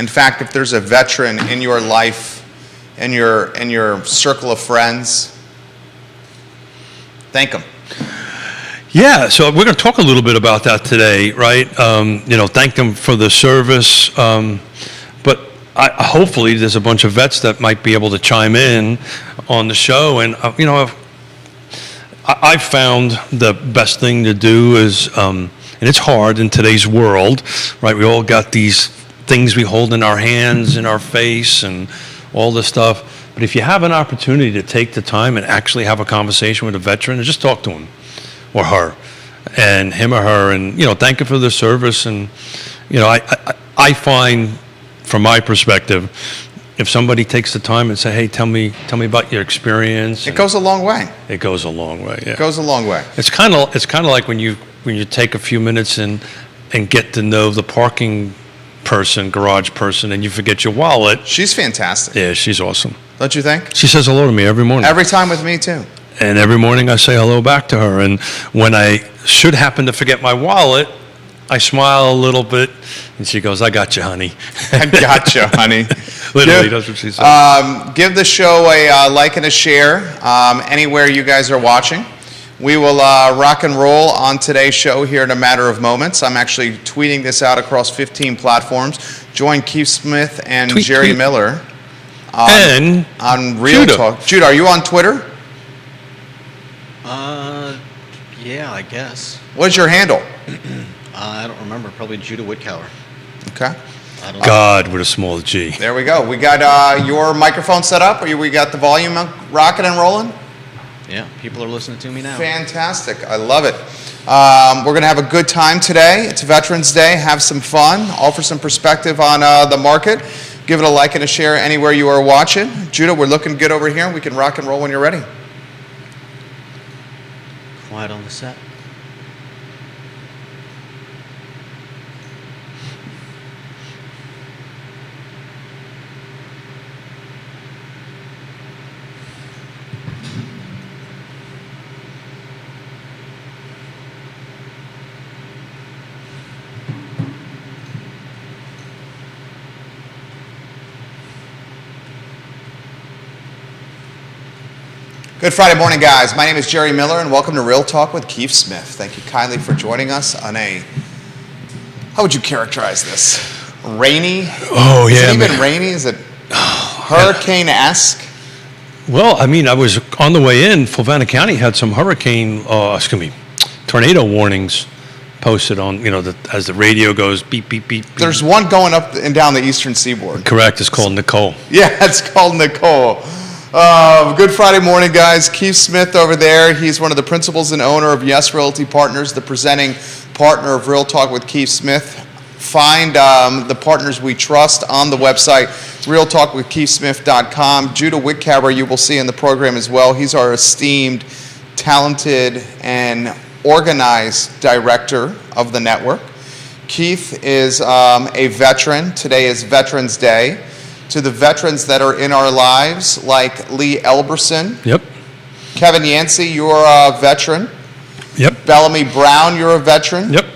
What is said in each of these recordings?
In fact, if there's a veteran in your life, in your circle of friends, thank them. Yeah, so we're going to talk a little bit about that today, right? Thank them for the service. But hopefully there's a bunch of vets that might be able to chime in on the show. And, I found the best thing to do is, and it's hard in today's world, right? We all got these things we hold in our hands, in our face, and all this stuff. But if you have an opportunity to take the time and actually have a conversation with a veteran, and just talk to him or her, and him or her, and thank you for the service. And I find, from my perspective, if somebody takes the time and say, "Hey, tell me about your experience," it goes a long way. It goes a long way. Yeah. It goes a long way. It's kind of like when you take a few minutes and get to know the parking person, garage person, and you forget your wallet. She's fantastic. Yeah, she's awesome. Don't you think? She says hello to me every morning. Every time with me too. And every morning I say hello back to her. And when I should happen to forget my wallet, I smile a little bit, and she goes, "I got you, honey." I got you, honey. Literally, that's what she said. Give the show a like and a share anywhere you guys are watching. We will rock and roll on today's show here in a matter of moments. I'm actually tweeting this out across 15 platforms. Join Keith Smith and Jerry Miller on Real Judah. Talk. Judah, are you on Twitter? Yeah, I guess. What's your handle? I don't remember. Probably Judah Whitcower. Okay. I don't know. God with a small G. There we go. We got your microphone set up. We got the volume rocking and rolling. Yeah, people are listening to me now. Fantastic. I love it. We're going to have a good time today. It's Veterans Day. Have some fun. Offer some perspective on the market. Give it a like and a share anywhere you are watching. Judah, we're looking good over here. We can rock and roll when you're ready. Quiet on the set. Good Friday morning, guys. My name is Jerry Miller, and welcome to Real Talk with Keith Smith. Thank you kindly for joining us on how would you characterize this? Rainy? Oh, yeah. Is it even rainy? Is it hurricane-esque? Well, I mean, I was on the way in. Fulvana County had some tornado warnings posted on, as the radio goes beep, beep, beep, beep. There's one going up and down the eastern seaboard. Correct. It's called Nicole. Yeah, it's called Nicole. Good Friday morning, guys. Keith Smith over there. He's one of the principals and owner of Yes Realty Partners, the presenting partner of Real Talk with Keith Smith. Find the partners we trust on the website, realtalkwithkeithsmith.com. Judah Whitcower, you will see in the program as well. He's our esteemed, talented, and organized director of the network. Keith is a veteran. Today is Veterans Day. To the veterans that are in our lives, like Lee Elberson. Yep. Kevin Yancey, you're a veteran. Yep. Bellamy Brown, you're a veteran. Yep.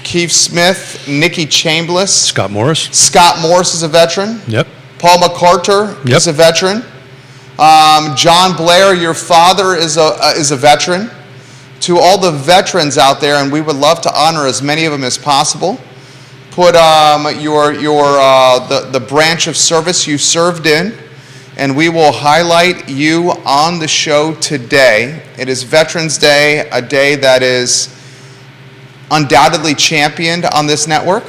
Keith Smith, Nikki Chambliss. Scott Morris. Scott Morris is a veteran. Yep. Paul McCarter is a veteran. John Blair, your father, is a veteran. To all the veterans out there, and we would love to honor as many of them as possible. Put the branch of service you served in, and we will highlight you on the show today. It is Veterans Day, a day that is undoubtedly championed on this network.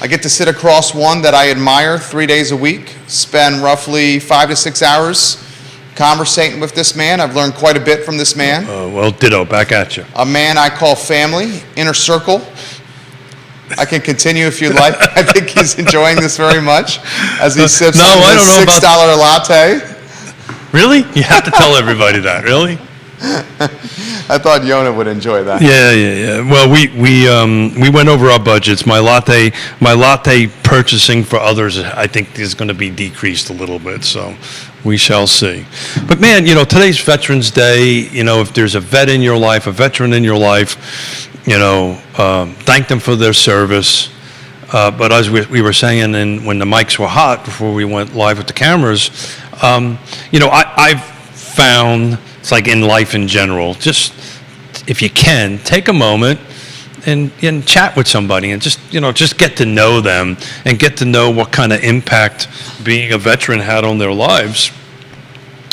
I get to sit across one that I admire 3 days a week, spend roughly 5 to 6 hours conversating with this man. I've learned quite a bit from this man. Well, ditto, back at you. A man I call family, inner circle. I can continue if you'd like. I think he's enjoying this very much as he sips on his $6 latte. Really? You have to tell everybody that, really? I thought Yona would enjoy that. Yeah. Well, we went over our budgets. My latte purchasing for others, I think, is going to be decreased a little bit. So we shall see. But man, today's Veterans Day. If there's a vet in your life, a veteran in your life, thank them for their service. But as we were saying, and when the mics were hot before we went live with the cameras, I've found it's like in life in general. Just if you can, take a moment and chat with somebody and just get to know them and get to know what kind of impact being a veteran had on their lives.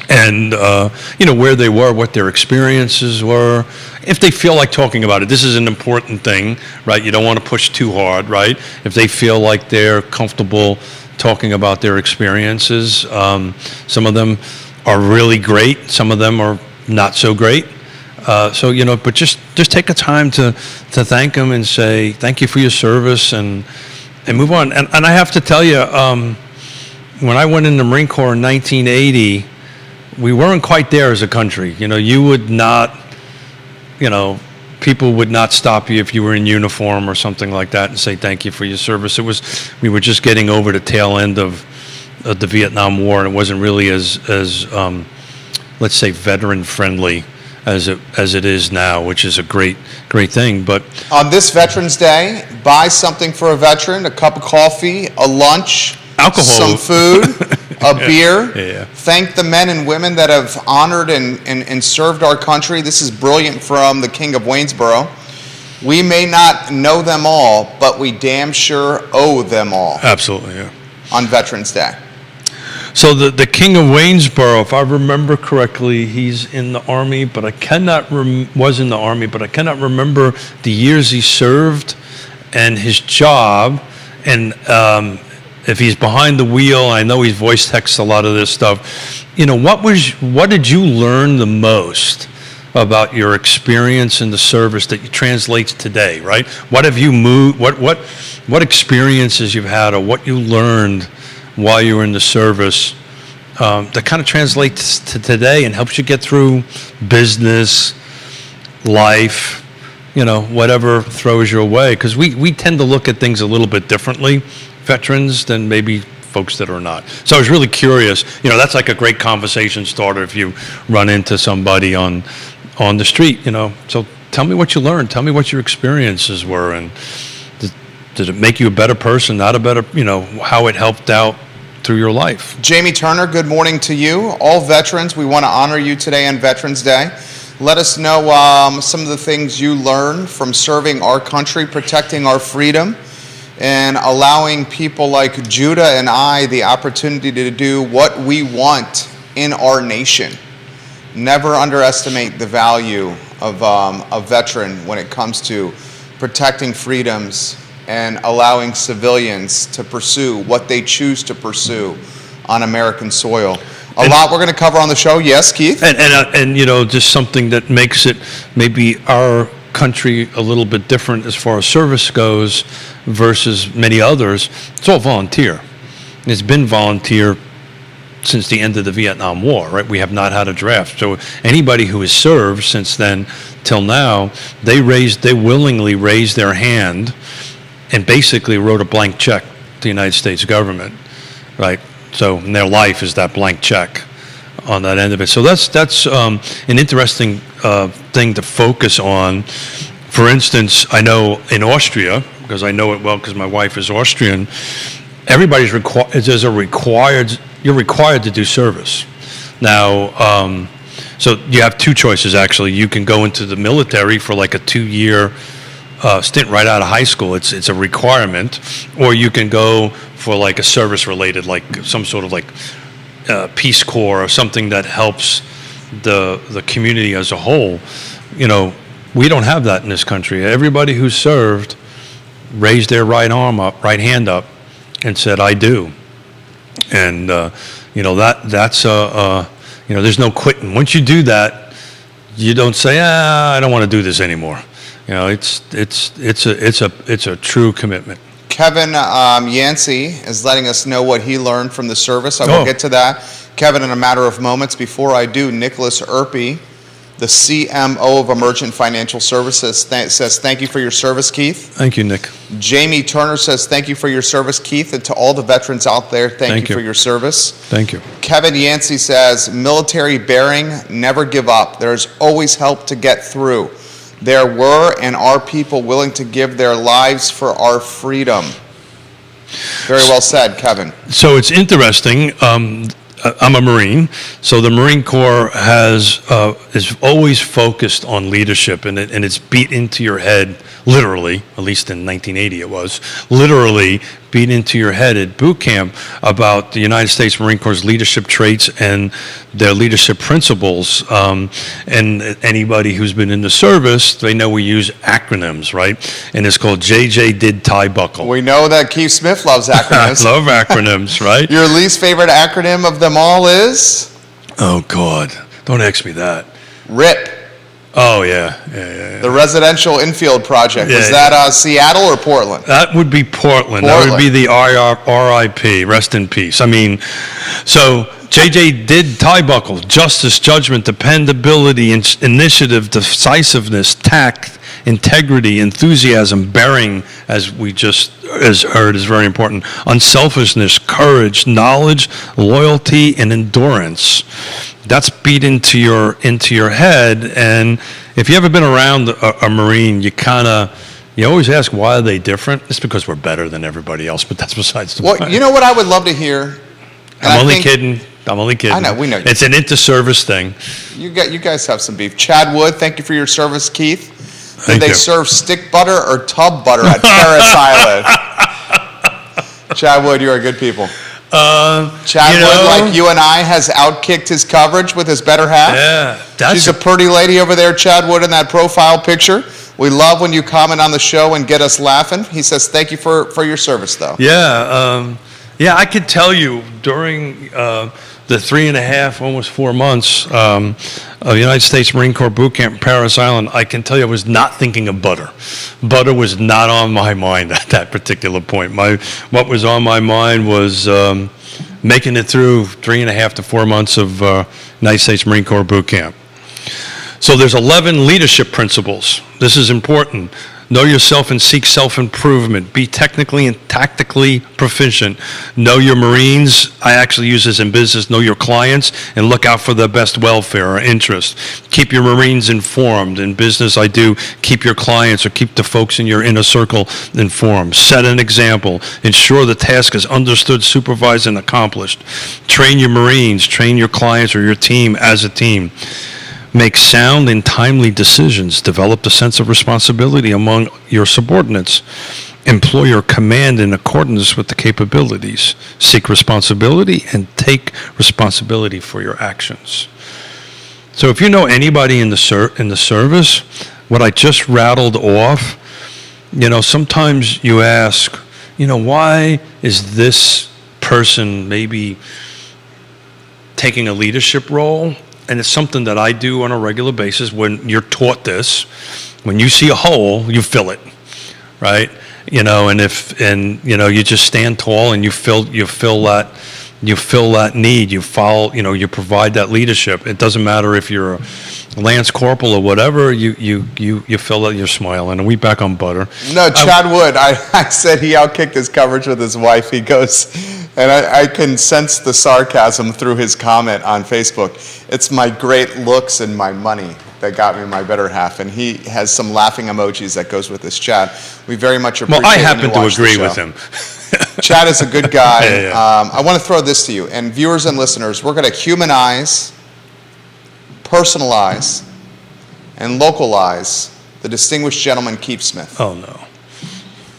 And, where they were, what their experiences were, if they feel like talking about it. This is an important thing, right? You don't want to push too hard, right? If they feel like they're comfortable talking about their experiences, some of them are really great. Some of them are not so great. But just take a time to thank them and say, thank you for your service and move on. And I have to tell you, when I went in the Marine Corps in 1980, we weren't quite there as a country. You would not, people would not stop you if you were in uniform or something like that and say thank you for your service. We were just getting over the tail end of the Vietnam War, and it wasn't really as let's say veteran friendly as it is now, which is a great thing. But On this Veterans Day, buy something for a veteran, a cup of coffee, a lunch, alcohol, some food, a beer. Yeah. Thank the men and women that have honored and served our country. This is brilliant from the King of Waynesboro. We may not know them all, but we damn sure owe them all Absolutely, yeah. on Veterans Day. So the King of Waynesboro, if I remember correctly, he's in the Army, but I cannot was in the Army, but I cannot remember the years he served and his job. And if he's behind the wheel, I know he's voice texts a lot of this stuff. What did you learn the most about your experience in the service that translates today, right? What have you moved? What experiences you've had, or what you learned while you were in the service that kind of translates to today and helps you get through business, life, whatever throws your way? Because we tend to look at things a little bit differently, veterans, than maybe folks that are not. So I was really curious. That's like a great conversation starter if you run into somebody on the street. So tell me what you learned. Tell me what your experiences were, and did it make you a better person? Not a better, how it helped out through your life. Jamie Turner, good morning to you. All veterans, we want to honor you today on Veterans Day. Let us know some of the things you learned from serving our country, protecting our freedom, and allowing people like Judah and I the opportunity to do what we want in our nation. Never underestimate the value of a veteran when it comes to protecting freedoms and allowing civilians to pursue what they choose to pursue on American soil. A lot we're going to cover on the show. Yes, Keith? And just something that makes it maybe our country a little bit different as far as service goes versus many others. It's all volunteer. It's been volunteer since the end of the Vietnam War, right? We have not had a draft. So anybody who has served since then till now, they willingly raised their hand and basically wrote a blank check to the United States government, right? So their life is that blank check on that end of it. So that's an interesting thing to focus on. For instance, I know in Austria, because I know it well because my wife is Austrian, everybody's you're required to do service. Now, so you have two choices actually. You can go into the military for like a 2-year stint right out of high school. It's a requirement, or you can go for like a service related, like some sort of like Peace Corps or something that helps the community as a whole. We don't have that in this country. Everybody who served raised their right hand up, and said, "I do." And that's there's no quitting. Once you do that, you don't say, "I don't want to do this anymore." It's a true commitment. Kevin Yancey is letting us know what he learned from the service. I will get to that, Kevin, in a matter of moments. Before I do, Nicholas Erpy, the CMO of Emergent Financial Services, says thank you for your service, Keith. Thank you, Nick. Jamie Turner says thank you for your service, Keith, and to all the veterans out there, thank you for your service. Thank you. Kevin Yancey says military bearing, never give up. There's always help to get through. There were and are people willing to give their lives for our freedom. Very well said, Kevin. So it's interesting. I'm a Marine, so the Marine Corps is always focused on leadership, and it's beat into your head, literally. At least in 1980, it was literally beat into your head at boot camp about the United States Marine Corps' leadership traits and their leadership principles. And anybody who's been in the service, they know we use acronyms, right? And it's called JJ Did Tie Buckle. We know that Keith Smith loves I acronyms. love acronyms, right? Your least favorite acronym of them all is? Oh, God. Don't ask me that. RIP, Oh, yeah. the Residential Infield Project. Yeah, Was yeah. that Seattle or Portland? That would be Portland. That would be the RIP, rest in peace. I mean, so JJ did tie buckle, justice, judgment, dependability, initiative, decisiveness, tact, integrity, enthusiasm, bearing, as we just heard, is very important, unselfishness, courage, knowledge, loyalty, and endurance. That's beat into your head, and if you ever been around a Marine, you always ask, why are they different? It's because we're better than everybody else, but that's besides the point. Well, you know what I would love to hear? And I'm only think kidding. I know, we know you. It's an inter-service thing. You guys have some beef. Chad Wood, thank you for your service, Keith. Did Thank they you. serve stick butter or tub butter at Paris Island? Chad Wood, you are good people. Chad Wood, like you and I, has outkicked his coverage with his better half. Yeah, She's a pretty lady over there, Chad Wood, in that profile picture. We love when you comment on the show and get us laughing. He says thank you for your service, though. Yeah, I could tell you during the 3.5, almost 4 months of United States Marine Corps boot camp in Paris Island, I can tell you I was not thinking of butter. Butter was not on my mind at that particular point. What was on my mind was making it through 3.5 to 4 months of United States Marine Corps boot camp. So there's 11 leadership principles. This is important. Know yourself and seek self-improvement. Be technically and tactically proficient. Know your Marines. I actually use this in business. Know your clients and look out for their best welfare or interest. Keep your Marines informed. In business, I do keep your clients or keep the folks in your inner circle informed. Set an example. Ensure the task is understood, supervised, and accomplished. Train your Marines. Train your clients or your team as a team. Make sound and timely decisions. Develop the sense of responsibility among your subordinates. Employ your command in accordance with the capabilities. Seek responsibility and take responsibility for your actions. So if you know anybody in the service, what I just rattled off, sometimes you ask, why is this person maybe taking a leadership role? And it's something that I do on a regular basis. When you're taught this, when you see a hole, you fill it, right? You just stand tall and you fill that need. You follow, you provide that leadership. It doesn't matter if you're a Lance Corporal or whatever. You fill that. You're smiling. And we back on butter. No, Chad Wood. I said he outkicked his coverage with his wife. He goes, and I can sense the sarcasm through his comment on Facebook. It's my great looks and my money that got me my better half. And he has some laughing emojis that goes with this, Chad. We very much appreciate it. Well, I happen to agree with him. Chad is a good guy. Yeah. I want to throw this to you. And viewers and listeners, we're going to humanize, personalize, and localize the distinguished gentleman, Keith Smith. Oh, no.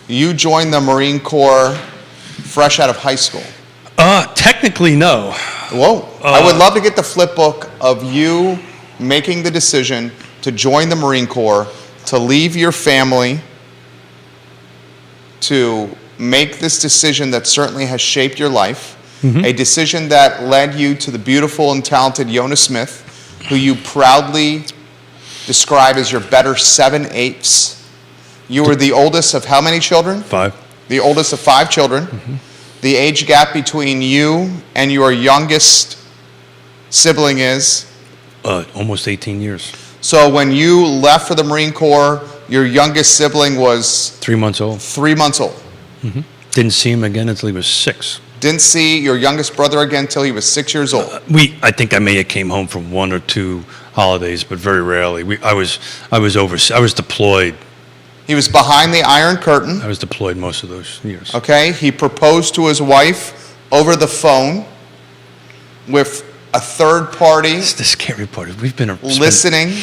You joined the Marine Corps fresh out of high school. Technically, no. Whoa. I would love to get the flip book of you making the decision to join the Marine Corps, to leave your family, to make this decision that certainly has shaped your life, a decision that led you to the beautiful and talented Yona Smith, who you proudly describe as your better 7/8. You were the oldest of how many children? 5. The oldest of 5 children. The age gap between you and your youngest sibling is? Almost 18 years. So when you left for the Marine Corps, your youngest sibling was? 3 months old. 3 months old. Didn't see him again until he was 6. Didn't see your youngest brother again until he was 6 years old. I think I may have came home from 1 or 2 holidays, but very rarely. I was deployed. He was behind the Iron Curtain. I was deployed most of those years. Okay, he proposed to his wife over the phone with a third party It's the scary part. We've been listening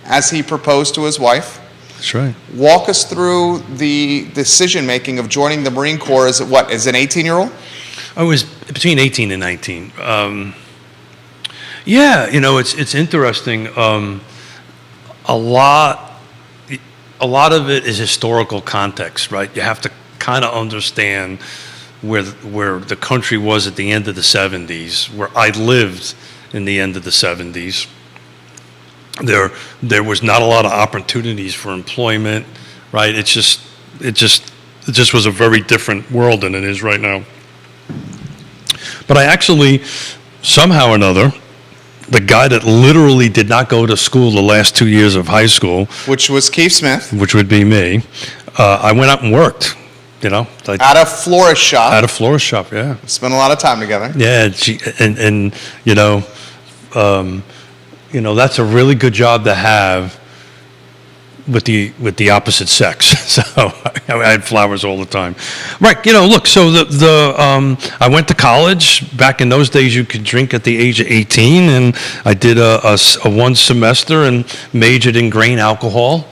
as he proposed to his wife. That's right. Walk us through the decision-making of joining the Marine Corps as an 18-year-old? I was between 18 and 19. Yeah, it's interesting. A lot of it is historical context, right? You have to kind of understand where the country was at the end of the 70s, where I lived in the end of the 70s. There was not a lot of opportunities for employment, right? It just was a very different world than it is right now. But I actually, somehow or another, the guy that literally did not go to school the last 2 years of high school, Which was Keith Smith, which would be me, I went out and worked, at a florist shop. at a florist shop, yeah. Spent a lot of time together. Yeah, that's a really good job to have with the opposite sex. So I had flowers all the time. Right, look, so I went to college. Back in those days, you could drink at the age of 18, and I did a one semester and majored in grain alcohol.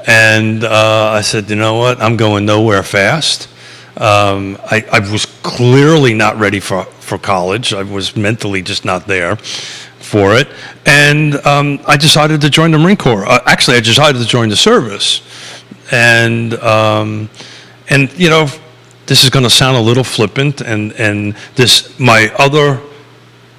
And I said, you know what, I'm going nowhere fast. I was clearly not ready for college. I was mentally just not there for it. And I decided to join the Marine Corps. Actually, I decided to join the service. And this is going to sound a little flippant, and my other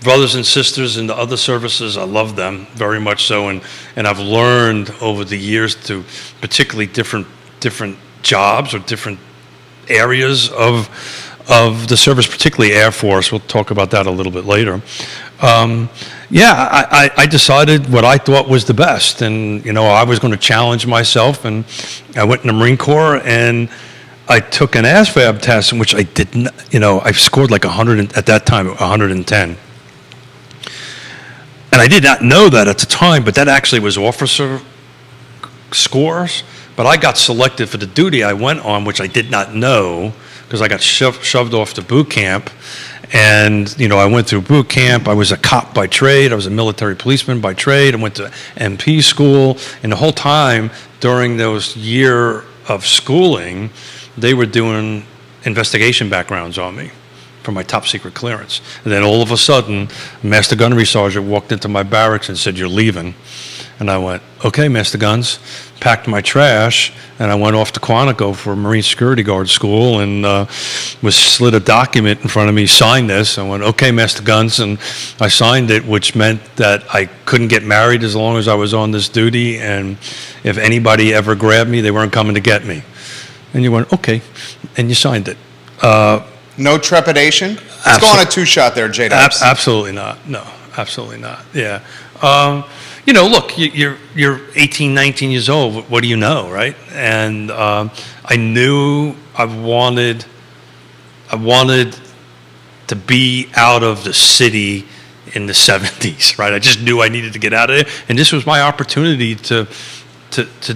brothers and sisters in the other services, I love them very much so, and I've learned over the years to particularly different jobs or different areas of the service, particularly Air Force. We'll talk about that a little bit later. I decided what I thought was the best, and I was going to challenge myself, and I went in the Marine Corps, and I took an ASVAB test, in which I didn't, I scored like 100 at that time, 110. And I did not know that at the time, but that actually was officer scores. But I got selected for the duty I went on, which I did not know, because I got shoved off to boot camp. And, I went through boot camp. I was a cop by trade. I was a military policeman by trade. I went to MP school. And the whole time during those year of schooling, they were doing investigation backgrounds on me for my top secret clearance. And then all of a sudden, Master Gunnery Sergeant walked into my barracks and said, "You're leaving." And I went, "Okay, Master Guns," packed my trash, and I went off to Quantico for Marine Security Guard School, and was slid a document in front of me, signed this. I went, "Okay, Master Guns," and I signed it, which meant that I couldn't get married as long as I was on this duty, and if anybody ever grabbed me, they weren't coming to get me. And you went, "Okay," and you signed it. No trepidation? Let's go on a two-shot there, J-Dubs. Absolutely not. No, absolutely not. Yeah. Look, you're 18, 19 years old. What do you know, right? And I knew I wanted to be out of the city in the 70s, right? I just knew I needed to get out of there, and this was my opportunity to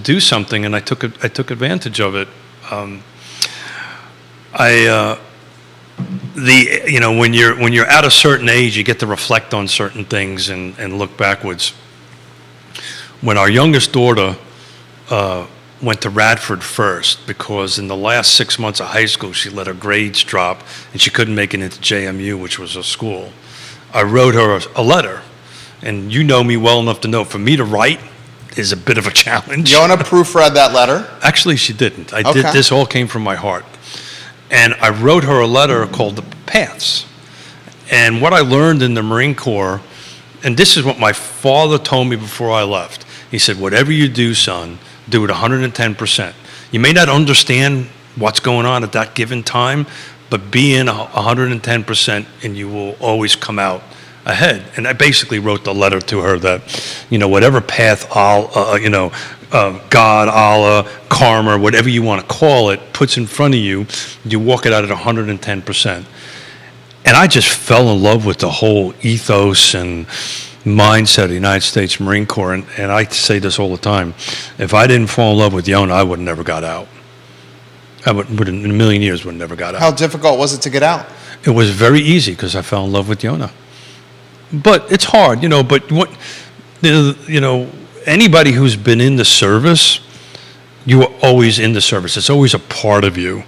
do something, and I took advantage of it. When you're at a certain age, you get to reflect on certain things and look backwards. When our youngest daughter went to Radford first, because in the last 6 months of high school, she let her grades drop, and she couldn't make it into JMU, which was a school, I wrote her a letter. And you know me well enough to know, for me to write is a bit of a challenge. Yona proofread that letter? Actually, she didn't. Okay. This all came from my heart. And I wrote her a letter called The Paths. And what I learned in the Marine Corps, and this is what my father told me before I left. He said, "Whatever you do, son, do it 110%. You may not understand what's going on at that given time, but be in 110% and you will always come out ahead." And I basically wrote the letter to her that, whatever path God, Allah, karma, whatever you want to call it, puts in front of you, you walk it out at 110%. And I just fell in love with the whole ethos and mindset of the United States Marine Corps, and I say this all the time, if I didn't fall in love with Yonah, I would have never got out. I would in a million years would have never got out. How difficult was it to get out? It was very easy because I fell in love with Yonah. But it's hard, but what, anybody who's been in the service, you are always in the service. It's always a part of you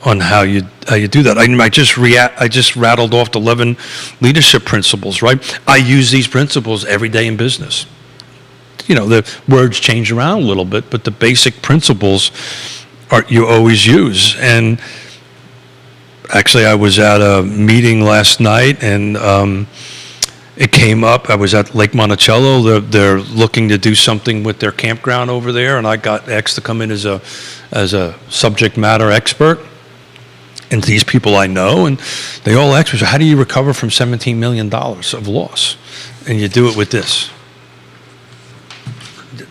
on how you do that. I just rattled off the 11 leadership principles, right? I use these principles every day in business. The words change around a little bit, but the basic principles you always use. And actually, I was at a meeting last night, and it came up. I was at Lake Monticello. They're looking to do something with their campground over there, and I got asked to come in as a subject matter expert. And these people I know, and they all ask me, so how do you recover from $17 million of loss? And you do it with this.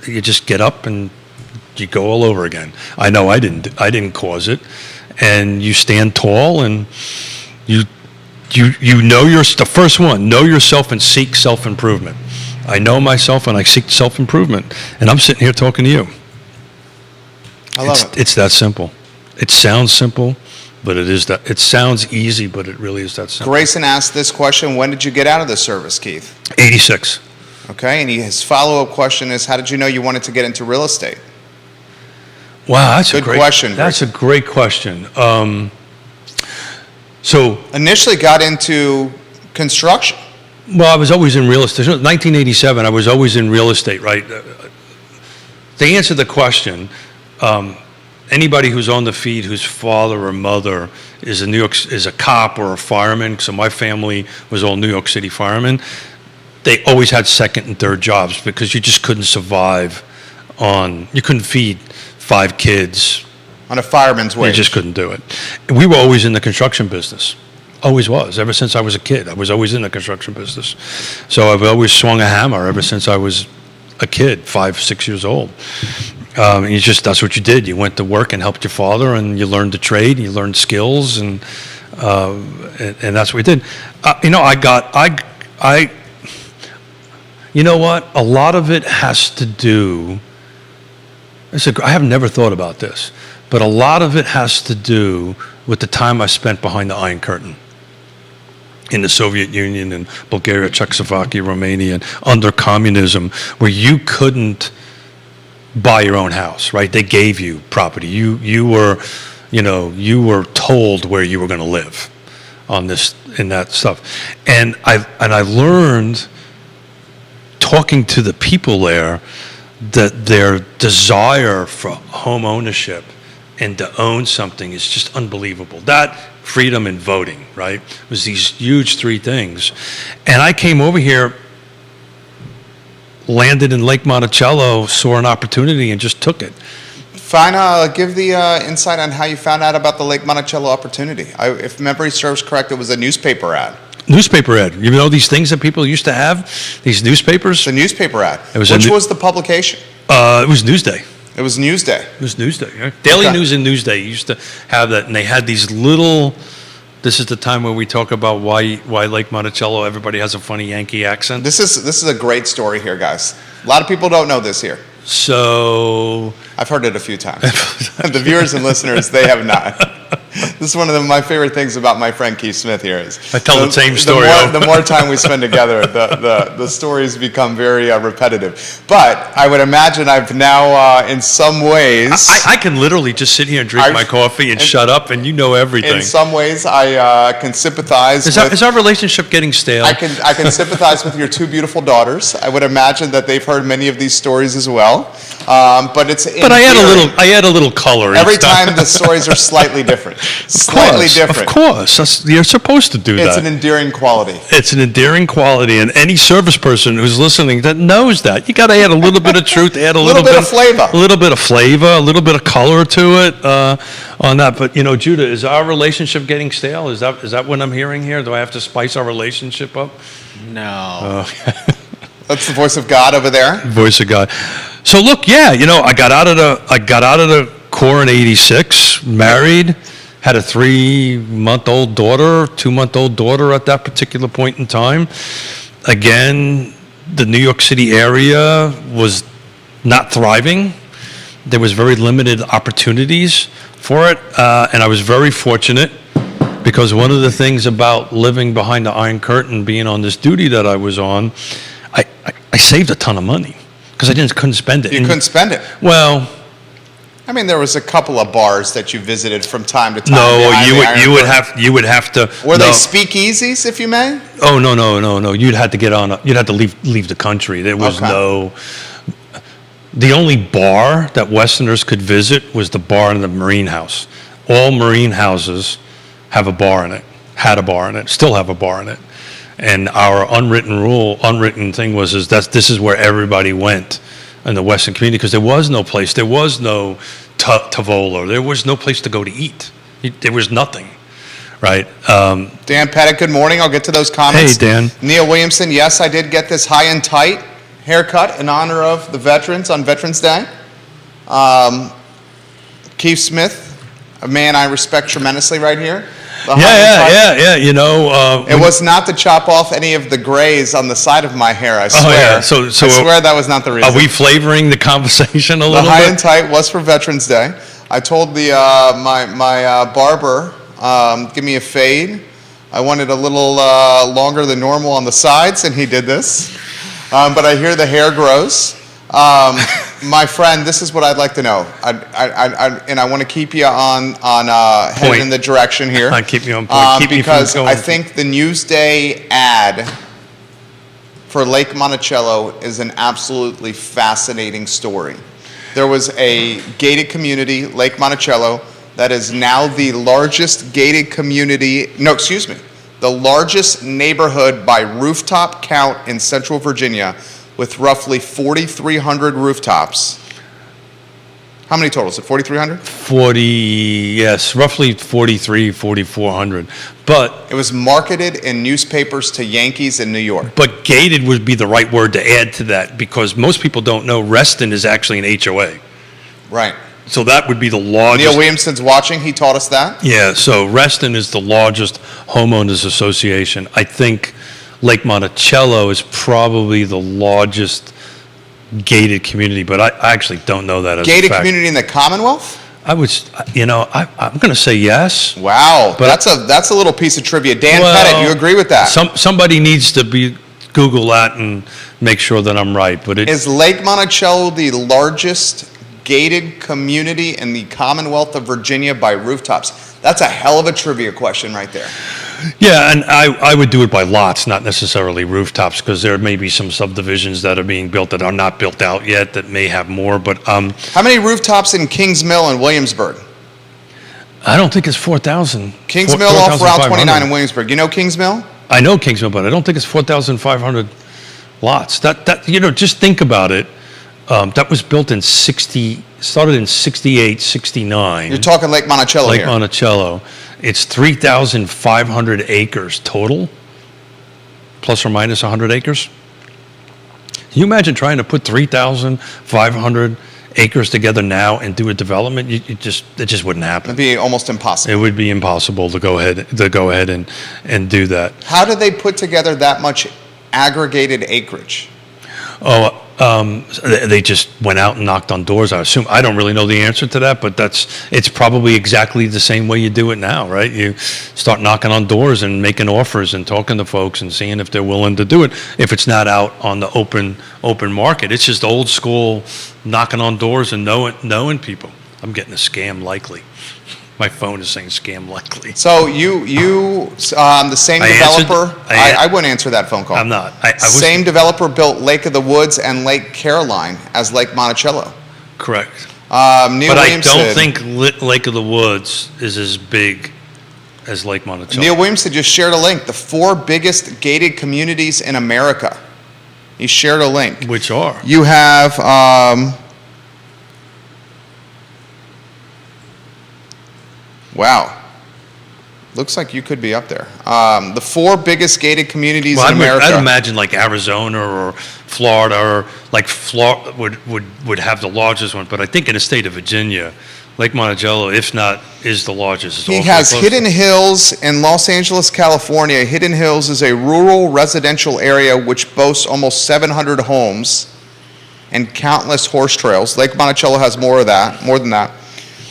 You just get up and you go all over again. I know I didn't cause it. And you stand tall, and you know the first one, know yourself and seek self-improvement. I know myself and I seek self-improvement. And I'm sitting here talking to you. I love it. It's that simple. It sounds simple, but it is that. It sounds easy, but it really is that simple. Grayson asked this question, when did you get out of the service, Keith? 86. Okay, and his follow-up question is, how did you know you wanted to get into real estate? Wow, that's Good question, That's a great question. So initially got into construction. Well, I was always in real estate. 1987, I was always in real estate, right? To answer the question, anybody who's on the feed whose father or mother is a cop or a fireman, so my family was all New York City firemen, they always had second and third jobs because you just couldn't survive you couldn't feed 5 kids. On a fireman's wage. You just couldn't do it. We were always in the construction business. Always was. Ever since I was a kid, I was always in the construction business. So I've always swung a hammer ever since I was a kid, 5, 6 years old. That's what you did. You went to work and helped your father, and you learned the trade, and you learned skills, and that's what we did. You know what? A lot of it has to do. I have never thought about this, but a lot of it has to do with the time I spent behind the Iron Curtain in the Soviet Union and Bulgaria, Czechoslovakia, Romania, and under communism, where you couldn't buy your own house, right? They gave you property. You were told where you were going to live in that stuff. And I learned talking to the people there that their desire for home ownership and to own something is just unbelievable. That, freedom, and voting, right, was these huge 3 things. And I came over here, landed in Lake Monticello, saw an opportunity, and just took it. Give the insight on how you found out about the Lake Monticello opportunity. If memory serves correct, it was a newspaper ad. Newspaper ad. You know these things that people used to have? These newspapers? The newspaper ad. Which was the publication? It was Newsday. It was Newsday. It was Newsday. Right? Daily News and Newsday used to have that, and they had these little. This is the time where we talk about why Lake Monticello. Everybody has a funny Yankee accent. This is a great story here, guys. A lot of people don't know this here. So I've heard it a few times. The viewers and listeners, they have not. This is one of my favorite things about my friend Keith Smith here is I tell the same story. The more time we spend together, the stories become very repetitive. But I would imagine I've now, in some ways, I can literally just sit here and drink my coffee and shut up, and you know everything. In some ways, I can sympathize. Is our relationship getting stale? I can sympathize with your 2 beautiful daughters. I would imagine that they've heard many of these stories as well. But I add a little color. Every time the stories are slightly different. Slightly different. Of course. You're supposed to do that. It's an endearing quality. It's an endearing quality, and any service person who's listening that knows that. You got to add a little bit of truth, add a little bit of flavor. A little bit of flavor, a little bit of color to it on that. But, Judah, is our relationship getting stale? Is that what I'm hearing here? Do I have to spice our relationship up? No. That's the voice of God over there. Voice of God. So look, I got out of the Corps in '86, married, had a 2-month-old daughter at that particular point in time. Again, the New York City area was not thriving. There was very limited opportunities for it, and I was very fortunate because one of the things about living behind the Iron Curtain, being on this duty that I was on, I saved a ton of money because couldn't spend it. You couldn't spend it. Well, I mean, there was a couple of bars that you visited from time to time. no, behind you the would Iron you would Curtain. have to. Were no. they speakeasies, if you may? Oh no! You'd have to get on. You'd have to leave the country. There was Okay. no. The only bar that Westerners could visit was the bar in the Marine House. All Marine houses have a bar in it. Had a bar in it. Still have a bar in it. And our unwritten thing was this is where everybody went in the Western community because there was no place. There was no Tavola. There was no place to go to eat. There was nothing. Right. Dan Pettit, good morning. I'll get to those comments. Hey, Dan. Neil Williamson, yes, I did get this high and tight haircut in honor of the veterans on Veterans Day. Keith Smith, a man I respect tremendously right here. The high and tight. Yeah. You know, It was not to chop off any of the grays on the side of my hair, I swear. Oh, yeah. So I swear that was not the reason. are we flavoring the conversation a The little high bit? and tight was for Veterans Day. I told the my barber, give me a fade. I wanted a little longer than normal on the sides, and he did this. But I hear the hair grows. My friend, this is what I'd like to know, and I want to keep you on headed Point. in the direction here. Keep me on point. Keep me from because going. I think the Newsday ad for Lake Monticello is an absolutely fascinating story. There was a gated community, Lake Monticello, that is now the largest gated community, the largest neighborhood by rooftop count in Central Virginia, with roughly 4,300 rooftops. How many total? Is it 4,300? 40, yes, roughly 43, 4,400. But It was marketed in newspapers to Yankees in New York. gated would be the right word to add to that because most people don't know Reston is actually an HOA. Right. So that would be the largest. Neil Williamson's watching. He taught us that. Yeah, so Reston is the largest homeowners association. I think Lake Monticello is probably the largest gated community, but I actually don't know that as a Gated fact. community in the Commonwealth? I'm going to say yes. Wow. But that's a little piece of trivia. Dan Well, Pettit, you agree with that? Somebody needs to Google that and make sure that I'm right. But Is Lake Monticello the largest gated community in the Commonwealth of Virginia by rooftops? That's a hell of a trivia question right there. yeah, and I would do it by lots, not necessarily rooftops, because there may be some subdivisions that are being built that are not built out yet that may have more. But How many rooftops in Kings Mill and Williamsburg? I don't think it's 4,000. Kings Mill off Route 29 in Williamsburg. You know Kings Mill? I know Kingsmill, but I don't think it's 4,500 lots. Just think about it. That was built started in 68, 69. You're talking Lake Monticello Lake here. Monticello. It's 3,500 acres total, plus or minus 100 acres. Can you imagine trying to put 3,500 acres together now and do a development? It just wouldn't happen. It'd be almost impossible. It would be impossible to go ahead and do that. How did they put together that much aggregated acreage? Oh, they just went out and knocked on doors. I assume. I don't really know the answer to that, but it's probably exactly the same way you do it now, right? You start knocking on doors and making offers and talking to folks and seeing if they're willing to do it. If it's not out on the open market, it's just old school knocking on doors and knowing people. I'm getting a scam likely. My phone is saying scam likely. So the same I answered- developer, I wouldn't answer that phone call. I'm not. I was Same developer built Lake of the Woods and Lake Caroline as Lake Monticello. correct. Neil But I Williamson, don't think Lake of the Woods is as big as Lake Monticello. Neil Williamson just shared a link. The 4 biggest gated communities in America. He shared a link. Which are? You have wow. Looks like you could be up there. The 4 biggest gated communities in America. I'd imagine like Arizona or Florida or like Florida would have the largest one, but I think in the state of Virginia, Lake Monticello, if not, is the largest. It's He awfully has close. Hidden Hills in Los Angeles, California. Hidden Hills is a rural residential area which boasts almost 700 homes and countless horse trails. Lake Monticello has more than that.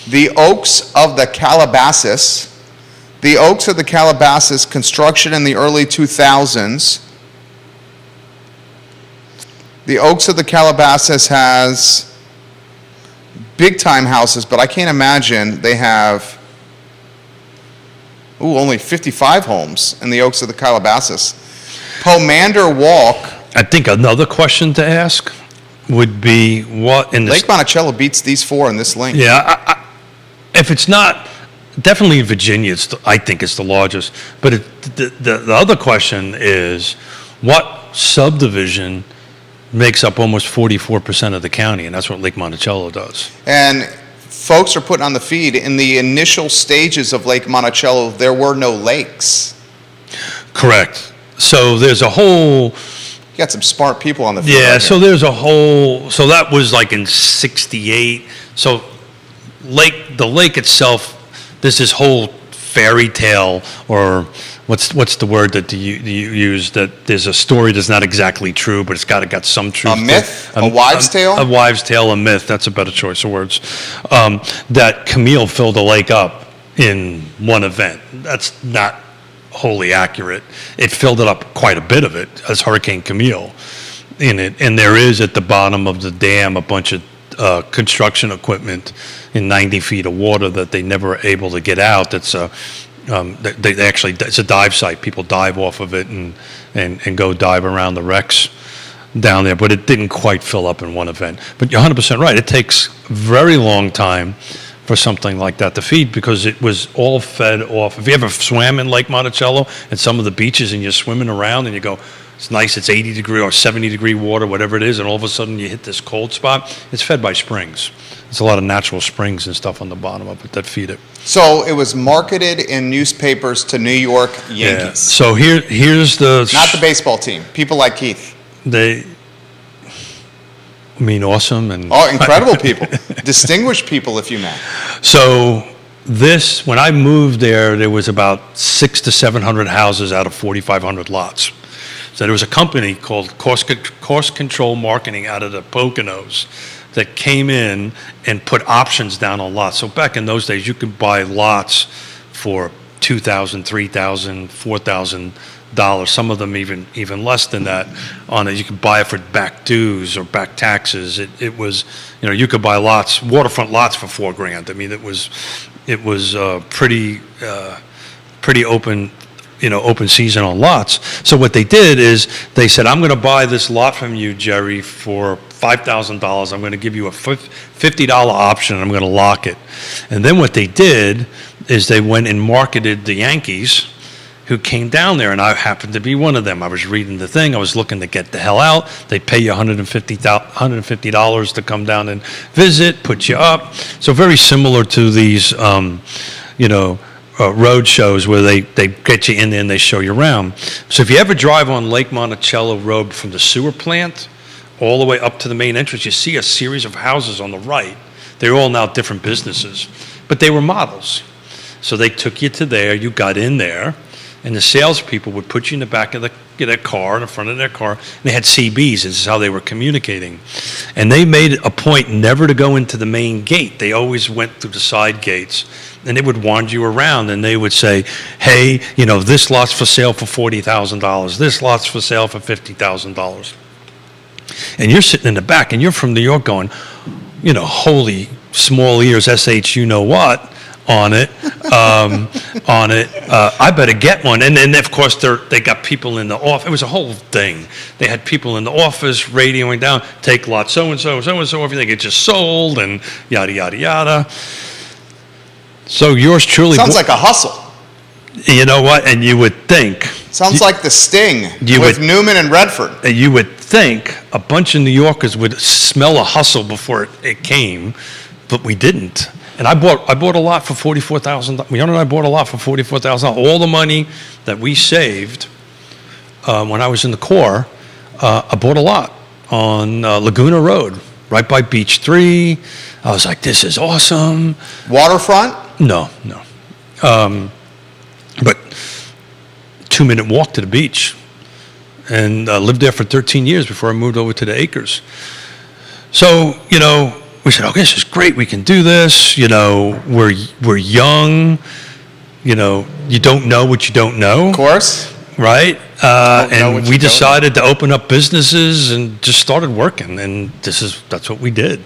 The Oaks of the Calabasas. The Oaks of the Calabasas, construction in the early 2000s. The Oaks of the Calabasas has big-time houses, but I can't imagine they have, only 55 homes in the Oaks of the Calabasas. Pomander Walk, I think another question to ask would be what in the Lake Monticello beats these four in this link. Yeah, if it's not, definitely in Virginia, I think it's the largest. But the other question is, what subdivision makes up almost 44% of the county? And that's what Lake Monticello does. And folks are putting on the feed, in the initial stages of Lake Monticello, there were no lakes. Correct. So there's a whole... You got some smart people on the feed. Yeah, right so here. there's a whole... So that was like in 68. So the lake itself, there's this whole fairy tale, or what's the word that you use, that there's a story that's not exactly true, but it's got some truth. A myth? A wives' tale? A wives' tale, a myth. That's a better choice of words. That Camille filled the lake up in one event. That's not wholly accurate. It filled it up quite a bit of it as Hurricane Camille in it, and there is at the bottom of the dam a bunch of construction equipment in 90 feet of water that they never were able to get out. That's they actually, it's a dive site. People dive off of it and go dive around the wrecks down there, but it didn't quite fill up in one event. But you're 100% right. It takes a very long time for something like that to feed, because it was all fed off. If you ever swam in Lake Monticello at some of the beaches and you're swimming around and you go, it's nice, it's 80 degree or 70 degree water, whatever it is, and all of a sudden you hit this cold spot, it's fed by springs. There's a lot of natural springs and stuff on the bottom of it that feed it. So it was marketed in newspapers to New York Yankees. Yeah. So here's the... Not the baseball team. People like Keith. They... I mean, awesome and... Oh, incredible people. Distinguished people, if you may. So this, when I moved there was about 600 to 700 houses out of 4,500 lots. So there was a company called Cost Control Marketing out of the Poconos that came in and put options down on lots. So back in those days, you could buy lots for $2,000, $3,000, $4,000. Some of them even less than that. On it, you could buy it for back dues or back taxes. It was, you could buy lots, waterfront lots for $4,000. I mean, it was pretty open. Open season on lots. So what they did is they said, I'm going to buy this lot from you, Jerry, for $5,000. I'm going to give you a $50 option, and I'm going to lock it. And then what they did is they went and marketed the Yankees, who came down there, and I happened to be one of them. I was reading the thing. I was looking to get the hell out. They pay you $150 to come down and visit, put you up. So very similar to these, road shows where they get you in there and they show you around. So if you ever drive on Lake Monticello Road from the sewer plant all the way up to the main entrance, you see a series of houses on the right. They're all now different businesses, but they were models. So they took you to there, you got in there, and the salespeople would put you in the back of their car, in the front of their car, and they had CBs. This is how they were communicating. And they made a point never to go into the main gate. They always went through the side gates, and they would wander you around, and they would say, hey, this lot's for sale for $40,000. This lot's for sale for $50,000. And you're sitting in the back, and you're from New York going, holy small ears, SH, what? On it. I better get one. And then, of course, they got people in the office. It was a whole thing. They had people in the office radioing down, take lot so-and-so, so-and-so, everything get just sold, and yada, yada, yada. So yours truly... Sounds like a hustle. You know what? And you would think... Sounds like the Sting with Newman and Redford. You would think a bunch of New Yorkers would smell a hustle before it came, but we didn't. And I bought a lot for $44,000. Leon and I bought a lot for $44,000. All the money that we saved when I was in the Corps, I bought a lot on Laguna Road right by Beach 3. I was like, this is awesome. Waterfront? No. But 2-minute walk to the beach. And lived there for 13 years before I moved over to the acres. So, we said, okay, this is great. We can do this. We're young. You don't know what you don't know. Of course. Right? Don't know what And you we don't decided to open up businesses and just started working. And that's what we did.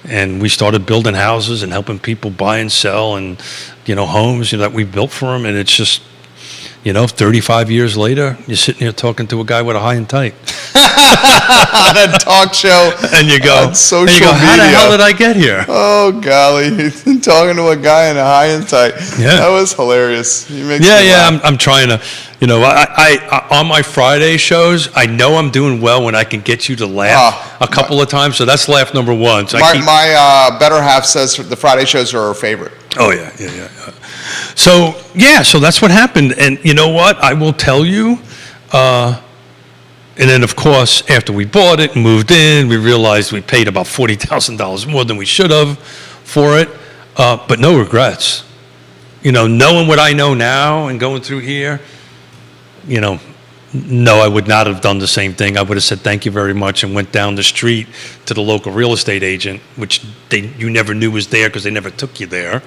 And we started building houses and helping people buy and sell and, homes that we built for them. And it's just, 35 years later, you're sitting here talking to a guy with a high and tight. On a talk show. And you go, on social how the media. hell did I get here? Oh, golly. Talking to a guy in a high and tight. Yeah. That was hilarious. You make Yeah, me yeah. laugh. I'm trying to, I on my Friday shows, I know I'm doing well when I can get you to laugh a couple of times. So that's laugh number one. So My better half says the Friday shows are her favorite. Oh yeah. So that's what happened. And you know what? I will tell you. And then, of course, after we bought it and moved in, we realized we paid about $40,000 more than we should have for it. But no regrets. Knowing what I know now and going through here, no, I would not have done the same thing. I would have said thank you very much and went down the street to the local real estate agent, which you never knew was there because they never took you there,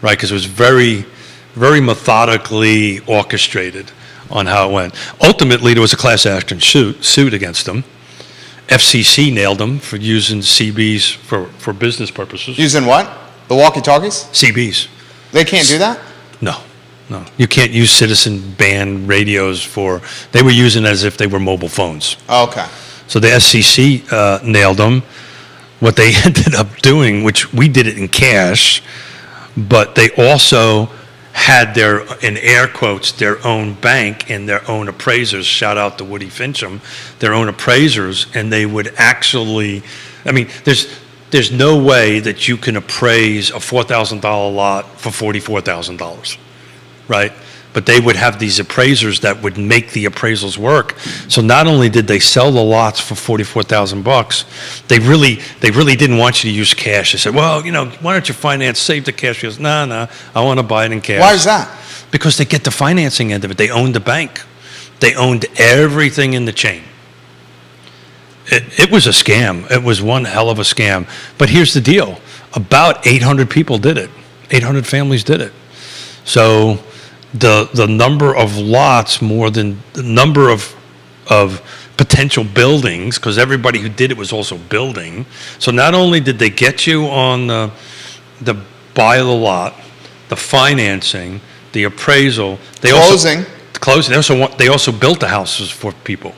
right? Because it was very, very methodically orchestrated on how it went. Ultimately, there was a class action suit against them. FCC nailed them for using CBs for business purposes. Using what? The walkie-talkies? CBs. They can't do that? No. You can't use citizen band radios they were using it as if they were mobile phones. Oh, okay. So the SCC nailed them. What they ended up doing, which we did it in cash, but they also had in air quotes, their own bank and their own appraisers, shout out to Woody Fincham, their own appraisers, and they would actually, there's no way that you can appraise a $4,000 lot for $44,000, right? But they would have these appraisers that would make the appraisals work. So not only did they sell the lots for $44,000, they really didn't want you to use cash. They said, well, why don't you finance, save the cash? He goes, no, I want to buy it in cash. Why is that? Because they get the financing end of it. They owned the bank. They owned everything in the chain. It was a scam. It was one hell of a scam. But here's the deal. About 800 people did it. 800 families did it. So the number of lots more than the number of potential buildings, because everybody who did it was also building. So not only did they get you on the buy of the lot, the financing, the appraisal, Closing. They also built the houses for people.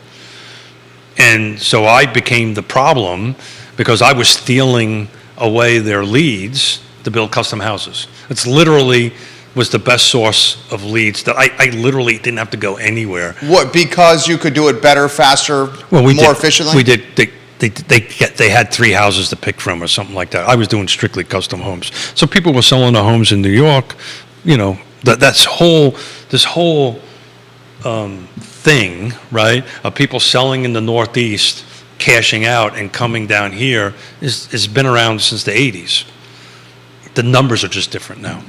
And so I became the problem because I was stealing away their leads to build custom houses. It's literally was the best source of leads that I literally didn't have to go anywhere. What? Because you could do it better, faster, more efficiently? We did. They had 3 houses to pick from or something like that. I was doing strictly custom homes. So people were selling their homes in New York. This whole thing, right, of people selling in the Northeast, cashing out and coming down here has been around since the 80s. The numbers are just different now.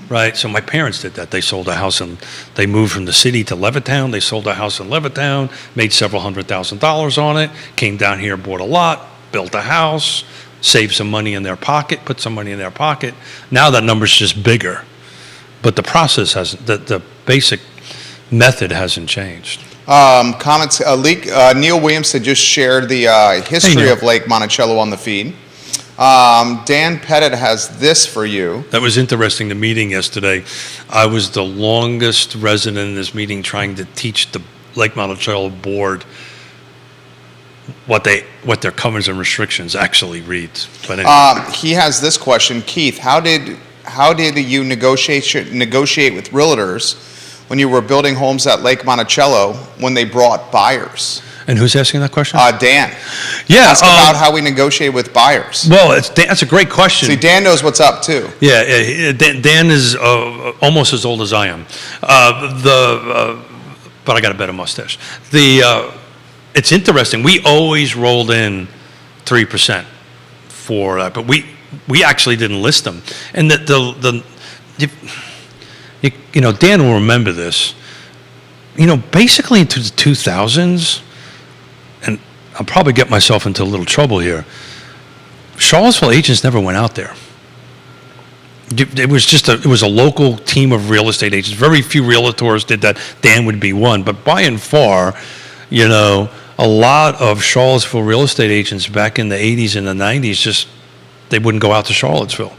Right, so my parents did that. They sold a house and they moved from the city to Levittown. They sold a house in Levittown, made several $100,000 on it, came down here, bought a lot, built a house, saved some money in their pocket, put some money in their pocket. Now that number's just bigger, but the process hasn't. The basic method hasn't changed. Comments. Neil Williams had just shared the history Neil. of Lake Monticello on the feed. Dan Pettit has this for you. That was interesting, the meeting yesterday. I was the longest resident in this meeting trying to teach the Lake Monticello board what their covenants and restrictions actually reads. But anyway. He has this question. Keith, how did you negotiate with realtors when you were building homes at Lake Monticello when they brought buyers? And who's asking that question? Dan. Yeah. Ask about how we negotiate with buyers. Well, that's a great question. See, Dan knows what's up too. Yeah, Dan is almost as old as I am. But I got a better mustache. It's interesting. We always rolled in 3%. for that, but we actually didn't list them. And you know, Dan will remember this. You know, basically into the 2000s, and I'll probably get myself into a little trouble here, Charlottesville agents never went out there. It was a local team of real estate agents. Very few realtors did that. Dan would be one. But by and far, you know, a lot of Charlottesville real estate agents back in the 80s and the 90s they wouldn't go out to Charlottesville.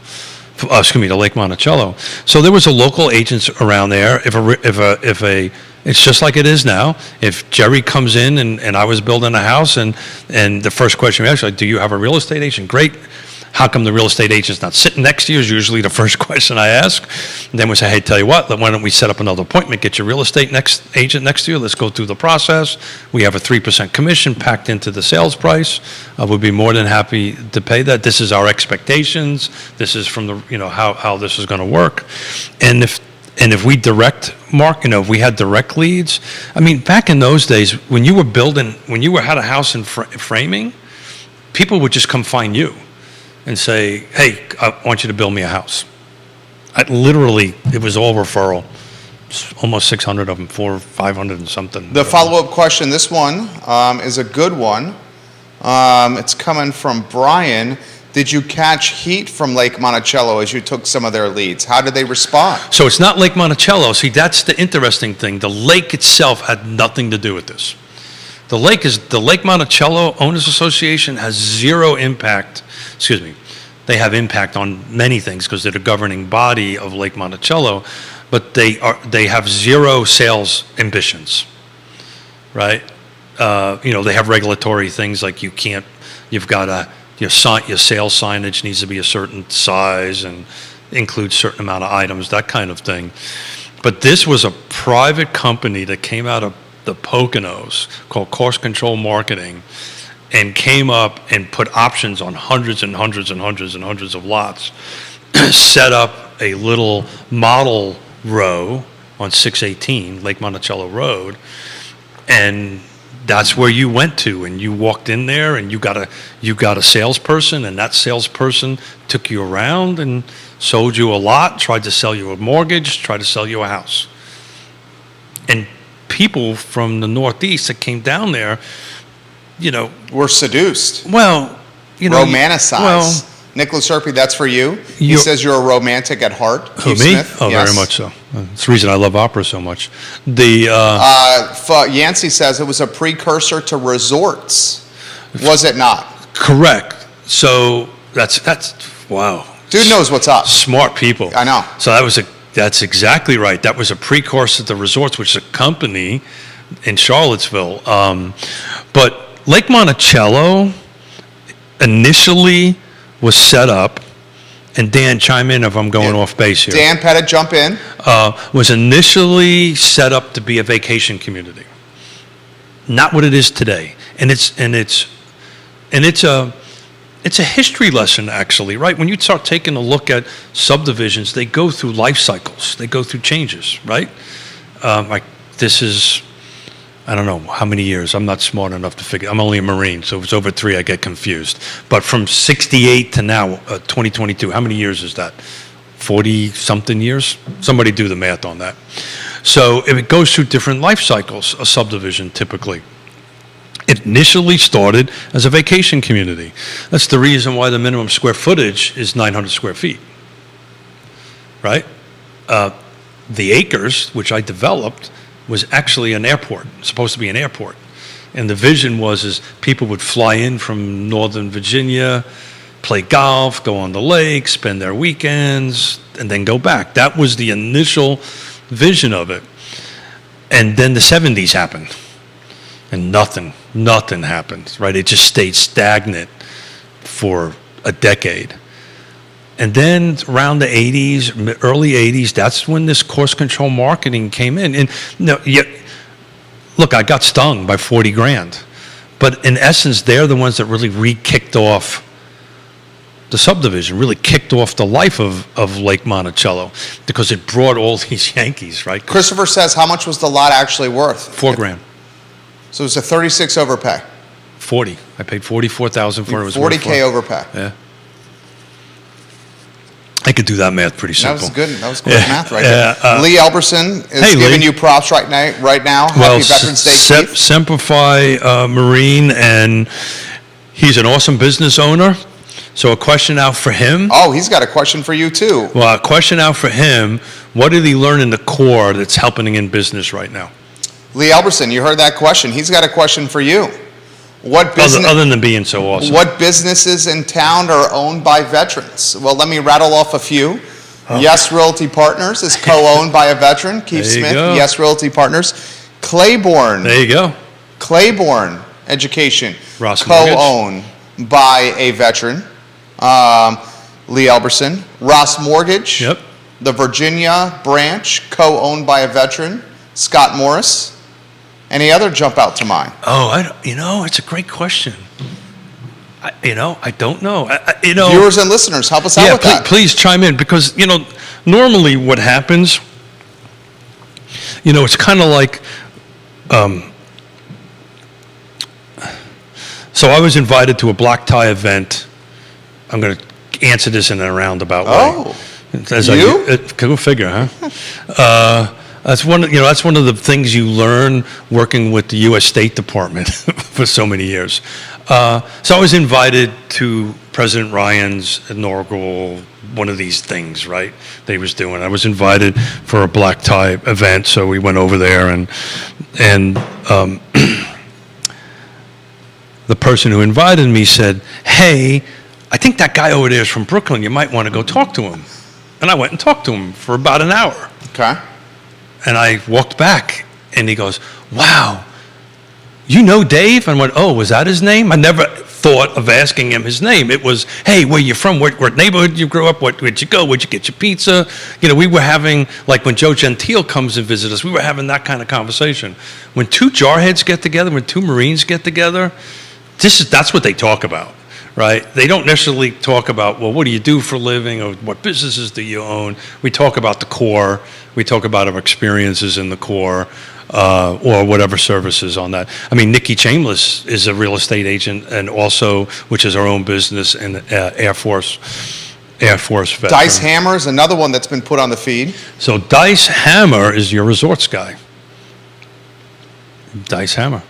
To Lake Monticello. So there was a local agents around there. It's just like it is now. If Jerry comes in and I was building a house and the first question we ask, like, do you have a real estate agent? Great. How come the real estate agent's not sitting next to you is usually the first question I ask. And then we say, hey, tell you what, why don't we set up another appointment, get your real estate agent next to you, let's go through the process. We have a 3% commission packed into the sales price. We'd be more than happy to pay that. This is our expectations. This is from the, you know, how this is going to work. And if we if we had direct leads, I mean, back in those days, when you had a house in framing, people would just come find you and say, hey, I want you to build me a house. It was all referral. Almost 600 of them, 400 or 500 and something. The follow-up question, this one is a good one. It's coming from Brian. Did you catch heat from Lake Monticello as you took some of their leads? How did they respond? So it's not Lake Monticello. See, that's the interesting thing. The lake itself had nothing to do with this. The Lake Monticello Owners Association has zero impact. Excuse me. They have impact on many things because they're the governing body of Lake Monticello, but they have zero sales ambitions, right? You know, they have regulatory things like you've got your sales signage needs to be a certain size and include certain amount of items, that kind of thing. But this was a private company that came out of the Poconos called Cost Control Marketing and came up and put options on hundreds and hundreds and hundreds and hundreds of lots, set up a little model row on 618 Lake Monticello Road, and that's where you went to, and you walked in there and you got a salesperson, and that salesperson took you around and sold you a lot, tried to sell you a mortgage, tried to sell you a house. And people from the Northeast that came down there, you know, were seduced. Well, you know, romanticized. Nicholas Serpy, that's for you. He says you're a romantic at heart. Who, me? Smith? Oh, yes. very much so. It's the reason I love opera so much. Yancey says it was a precursor to resorts. Was it not? Correct. So that's wow. Dude knows what's up. Smart people. I know. So that's exactly right. That was a precursor to resorts, which is a company in Charlottesville. But Lake Monticello initially was set up, and Dan, chime in if I'm going off base here. Dan Pettit, jump in. Was initially set up to be a vacation community. Not what it is today. And it's a history lesson, actually, right? When you start taking a look at subdivisions, they go through life cycles. They go through changes, right? Like this is, I don't know how many years. I'm not smart enough to figure. I'm only a Marine, so if it's over 3, I get confused. But from 68 to now, 2022, how many years is that? 40-something years? Somebody do the math on that. So it goes through different life cycles, a subdivision typically. It initially started as a vacation community. That's the reason why the minimum square footage is 900 square feet, right? The acres, which I developed, was actually an airport, supposed to be an airport. And the vision was people would fly in from Northern Virginia, play golf, go on the lake, spend their weekends, and then go back. That was the initial vision of it. And then the 70s happened, and nothing happened, right? It just stayed stagnant for a decade. And then around the 80s, early 80s, that's when this cost control marketing came in. And look, I got stung by 40 grand. But in essence, they're the ones that really re-kicked off the subdivision, really kicked off the life of Lake Monticello because it brought all these Yankees, right? Christopher says, how much was the lot actually worth? $4 grand. So it was a 36 overpay. 40. I paid $44,000 for it. It was 40K overpay. Yeah. I could do that math pretty That simple. was good. That was good Yeah, math right yeah, there. Lee Elberson is hey, giving Lee. you props right now. Right now, Well, happy Veterans Day, Chief. Semplify Marine, and he's an awesome business owner. So a question out for him. Oh, he's got a question for you too. Well, a question out for him. What did he learn in the core that's helping in business right now? Lee Elberson, you heard that question. He's got a question for you. What business? Other than being so awesome. What businesses in town are owned by veterans? Well, let me rattle off a few. Yes Realty Partners is co-owned by a veteran, Keith There you Smith. go. Yes Realty Partners. Claiborne There you go. Education, Ross Mortgage. co-owned by a veteran, Lee Elberson. Ross Mortgage. Yep. The Virginia branch, co-owned by a veteran, Scott Morris. Any other jump out to mind? Oh, it's a great question. I don't know. Viewers and listeners, help us out Yeah, with that. please chime in, because, normally what happens, it's kind of like, so I was invited to a black tie event. I'm going to answer this in a roundabout way. Oh, Go figure, huh? That's one of the things you learn working with the U.S. State Department for so many years. So I was invited to President Ryan's inaugural one of these things, right? They was doing. I was invited for a black tie event, so we went over there, and the person who invited me said, "Hey, I think that guy over there is from Brooklyn. You might want to go talk to him." And I went and talked to him for about an hour. okay. And I walked back, and he goes, "Wow, you know Dave?" And I went, "Oh, was that his name?" I never thought of asking him his name. It was, "Hey, where you from? What neighborhood you grew up? Where'd you go? Where'd you get your pizza?" We were having, like when Joe Gentile comes and visits us, we were having that kind of conversation. When two jarheads get together, when two Marines get together, that's what they talk about. Right? They don't necessarily talk about, well, what do you do for a living, or what businesses do you own? We talk about the core. We talk about our experiences in the core, or whatever services on that. I mean, Nikki Chambliss is a real estate agent, and also, which is our own business, and Air Force veteran. Dice Hammer is another one that's been put on the feed. So Dice Hammer is your resorts guy. Dice Hammer.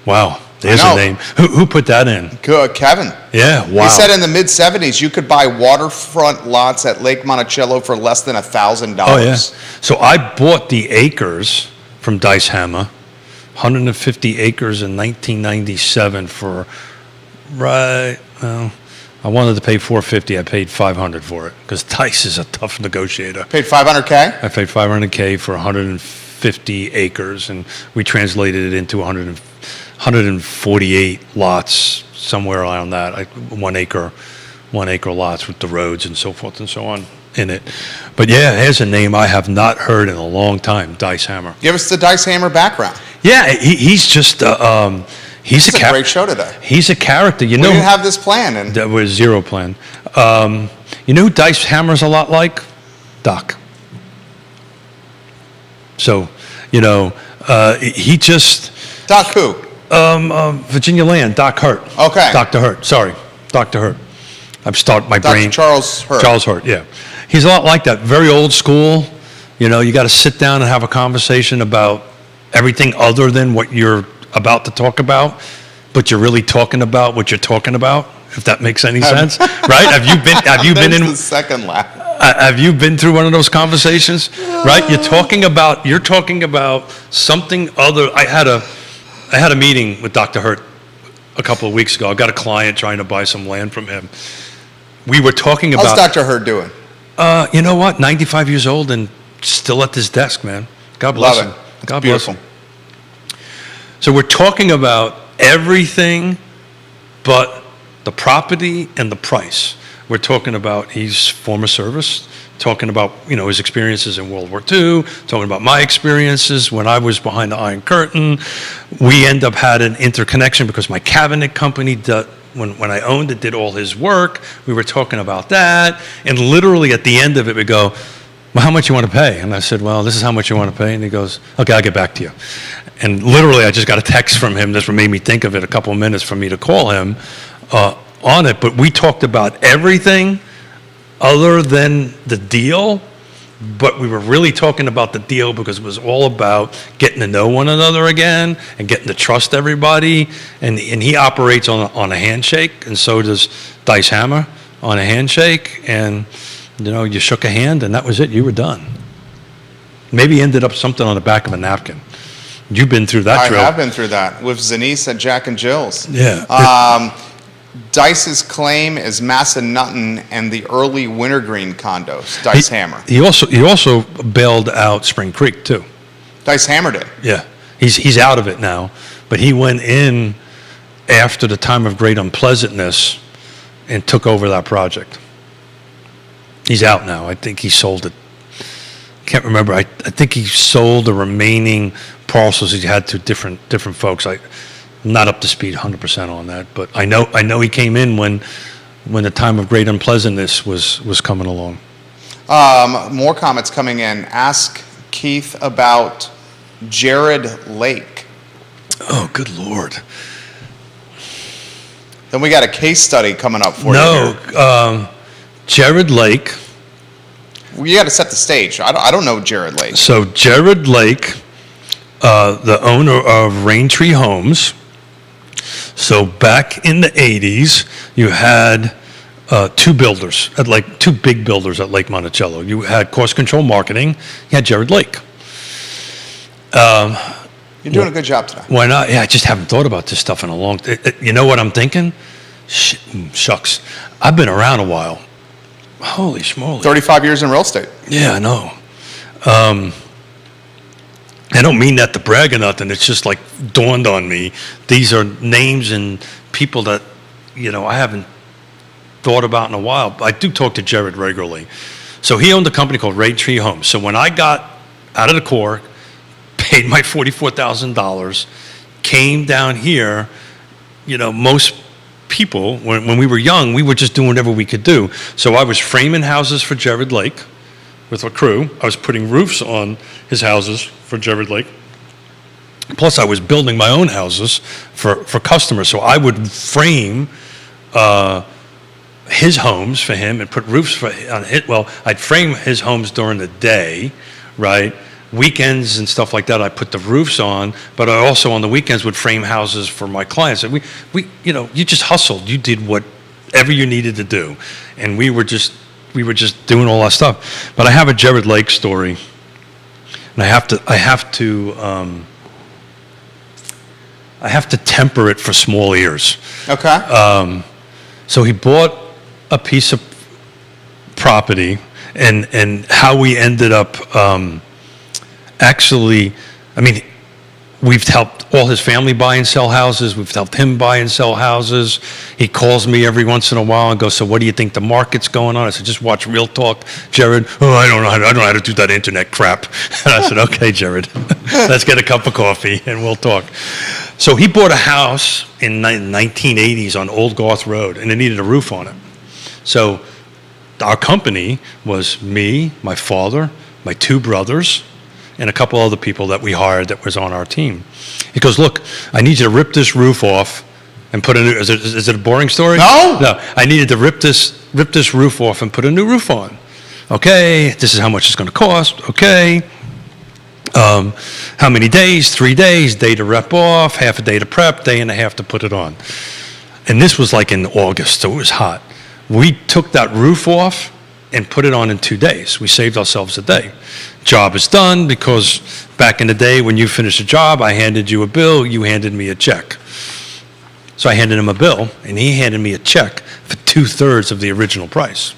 Wow. There's I know. a name. Who put that in? Good, Kevin. Yeah, wow. He said in the mid-'70s you could buy waterfront lots at Lake Monticello for less than $1,000. Oh, yeah. So I bought the acres from Dice Hammer, 150 acres in 1997 for, I wanted to pay $450. I paid $500 for it, because Dice is a tough negotiator. Paid $500K? I paid $500K for 150 acres, and we translated it into 148 lots, somewhere around that, 1 acre lots with the roads and so forth and so on in it. But yeah, here's a name I have not heard in a long time, Dice Hammer. Give us the Dice Hammer background. Yeah, he's just, he's It's a great show today. He's a character. We didn't have this plan. And That was zero plan. You know who Dice Hammer's a lot like? Doc. So, he just, Doc who? Virginia Land, Doc Hurt. Okay. Dr. Hurt, sorry. Dr. Hurt. I'm starting my Dr. brain. Charles Hurt. Charles Hurt, yeah. He's a lot like that, very old school. You got to sit down and have a conversation about everything other than what you're about to talk about, but you're really talking about what you're talking about, if that makes any sense, right? Have you been There's in the second laugh. Have you been through one of those conversations? Right? You're talking about something other. I had a meeting with Dr. Hurt a couple of weeks ago. I got a client trying to buy some land from him. We were talking How's about, Dr. Hurt doing? you know what? 95 years old and still at his desk, man. God bless Love him. it. It's God bless beautiful. him. So we're talking about everything but the property and the price. We're talking about, he's former service, talking about, his experiences in World War II, talking about my experiences when I was behind the Iron Curtain. We end up had an interconnection because my cabinet company, when I owned it, did all his work. We were talking about that. And literally at the end of it, we go, "Well, how much you want to pay?" And I said, "Well, this is how much you want to pay." And he goes, "Okay, I'll get back to you." And literally, I just got a text from him. This made me think of it, a couple of minutes for me to call him on it. But we talked about everything other than the deal, but we were really talking about the deal because it was all about getting to know one another again and getting to trust everybody. And he operates on a handshake, and so does Dice Hammer on a handshake. And, you shook a hand, and that was it. You were done. Maybe ended up something on the back of a napkin. You've been through that drill. I have been through that with Zanice at Jack and Jill's. Yeah. Dice's claim is Massanutten and the early Wintergreen condos. Dice Hammer. He also bailed out Spring Creek too. Dice Hammer did. Yeah, he's out of it now, but he went in after the time of great unpleasantness and took over that project. He's out now. I think he sold it. Can't remember. I think he sold the remaining parcels he had to different folks. I'm not up to speed 100% on that, but I know he came in when the time of great unpleasantness was coming along. More comments coming in. Ask Keith about Jared Lake. Oh, good Lord. Then we got a case study coming up for you. No, Jared Lake. You got to set the stage. I don't know Jared Lake. So Jared Lake, the owner of Raintree Homes. So back in the 80s, you had two big builders at Lake Monticello. You had Cost Control Marketing. You had Jared Lake. You're doing a good job today. Why not? Yeah, I just haven't thought about this stuff in a long time. You know what I'm thinking? Shucks. I've been around a while. Holy schmoly. 35 years in real estate. Yeah, I know. I don't mean that to brag or nothing. It's just like dawned on me. These are names and people that, I haven't thought about in a while. I do talk to Jared regularly. So he owned a company called Raintree Homes. So when I got out of the Corps, paid my $44,000, came down here, most people, when we were young, we were just doing whatever we could do. So I was framing houses for Jared Lake with a crew. I was putting roofs on his houses for Jared Lake. Plus, I was building my own houses for customers. So I would frame his homes for him and put roofs on it. Well, I'd frame his homes during the day, right? Weekends and stuff like that, I put the roofs on, but I also on the weekends would frame houses for my clients. And we you just hustled. You did whatever you needed to do, and we were just doing all that stuff. But I have a Jared Lake story, and I have to temper it for small ears. Okay. So he bought a piece of property, and how we ended up. Actually, we've helped all his family buy and sell houses. We've helped him buy and sell houses. He calls me every once in a while and goes, "So what do you think the market's going on?" I said, "Just watch Real Talk, Jared." "Oh, I don't know how to do that internet crap." And I said, "Okay, Jared, let's get a cup of coffee and we'll talk." So he bought a house in the 1980s on Old Garth Road, and it needed a roof on it. So our company was me, my father, my two brothers, and a couple other people that we hired that was on our team. He goes, "Look, I need you to rip this roof off and put a new." Is it a boring story? No. No. I needed to rip this roof off and put a new roof on. Okay. This is how much it's going to cost. Okay. How many days? 3 days. Day to rip off. Half a day to prep. Day and a half to put it on. And this was like in August, so it was hot. We took that roof off and put it on in 2 days. We saved ourselves a day. Job is done, because back in the day when you finished a job, I handed you a bill, you handed me a check. So I handed him a bill, and he handed me a check for 2/3 of the original price.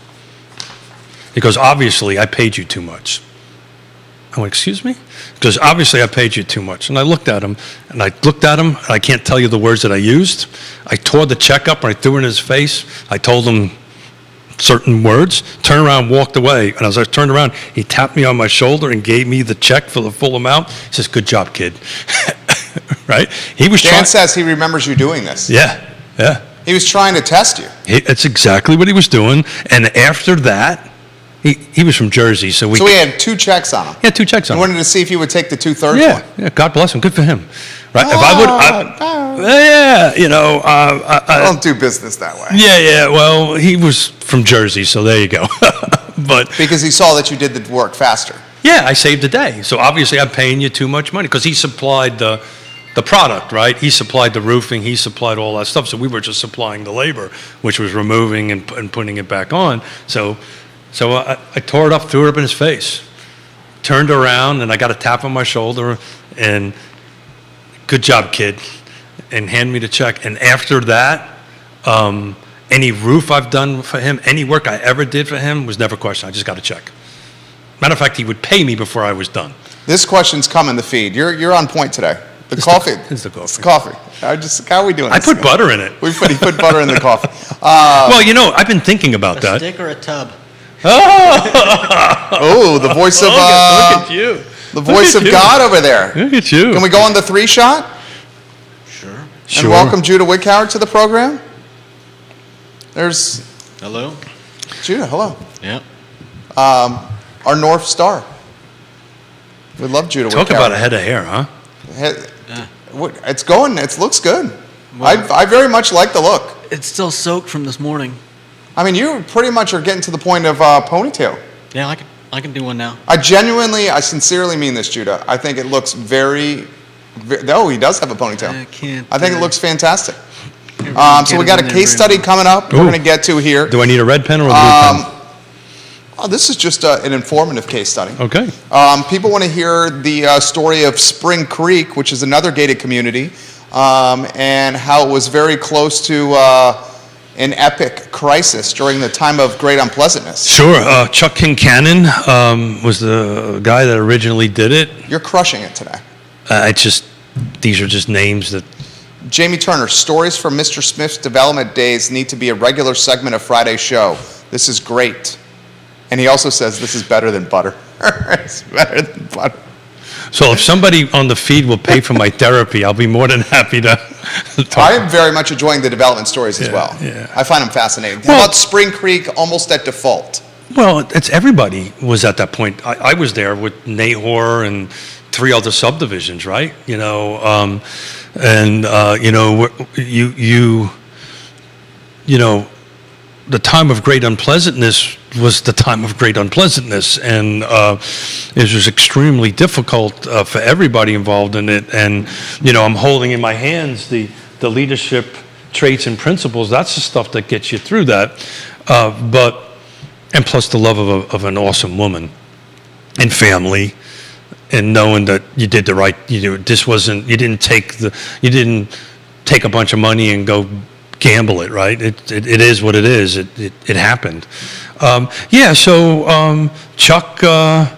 Because obviously I paid you too much. I went, "Excuse me?" Because obviously I paid you too much. And I looked at him, and I can't tell you the words that I used. I tore the check up, and I threw it in his face. I told him certain words, turned around, walked away. And as I turned around, he tapped me on my shoulder and gave me the check for the full amount. He says, "Good job, kid." Right? He was Dan says he remembers you doing this. Yeah. He was trying to test you. That's exactly what he was doing. And after that, He was from Jersey, so we So we had 2 checks on him. he had 2 checks on We him. wanted to see if he would take the 2/3 Yeah, one. yeah. God bless him. Good for him. Right? If I would, yeah, you know, I don't do business that way. yeah. Well, he was from Jersey, so there you go. But Because he saw that you did the work faster. yeah, I saved a day. So obviously, I'm paying you too much money because he supplied the product, right? He supplied the roofing, he supplied all that stuff. So we were just supplying the labor, which was removing and putting it back on. So I tore it up, threw it up in his face, turned around, and I got a tap on my shoulder, and good job, kid, and hand me the check. And after that, any roof I've done for him, any work I ever did for him was never questioned. I just got a check. Matter of fact, he would pay me before I was done. This question's come in the feed. You're on point today. The It's coffee. it's the coffee. It's the coffee. How are we doing I this? put butter in it. He put butter in the coffee. Well, you know, I've been thinking about A that. stick or a tub? Oh, the voice of Look at you. the voice Look of at you. God over there. Look at you. Can we go on the 3 shot Sure. and welcome Judah Wickhauer to the program? There's Hello? Judah. Hello. Yeah. Our North Star. We love Judah Talk Wickhauer. about a head of hair, huh? It's going. It looks good. Well- I very much like the look. It's still soaked from this morning. I mean, you pretty much are getting to the point of ponytail. Yeah, I can do one now. I sincerely mean this, Judah. I think it looks oh, he does have a ponytail. I can't. I think it looks fantastic. Everyone So we get got it a in case there study very coming up we're Ooh. going to get to here. Do I need a red pen or a blue pen? Oh, this is just an informative case study. Okay. People want to hear the story of Spring Creek, which is another gated community, and how it was very close to an epic crisis during the time of great unpleasantness. Sure. Chuck Kincannon was the guy that originally did it. You're crushing it today. These are just names that. Jamie Turner, stories from Mr. Smith's development days need to be a regular segment of Friday's show. This is great. And he also says this is better than butter. It's better than butter. So if somebody on the feed will pay for my therapy, I'll be more than happy to talk. I am very much enjoying the development stories as Yeah, well. yeah. I find them fascinating. How Well- about Spring Creek almost at default? Well, it's everybody was at that point. I was there with Nahor and 3 other subdivisions, right? You know, you know, you know, the time of great unpleasantness was the time of great unpleasantness, and it was extremely difficult for everybody involved in it. And you know, I'm holding in my hands the leadership traits and principles. That's the stuff that gets you through that. And plus the love of an awesome woman and family, and knowing that you did the right. You didn't take a bunch of money and go gamble it, right? It is what it is. It happened. So Chuck, God,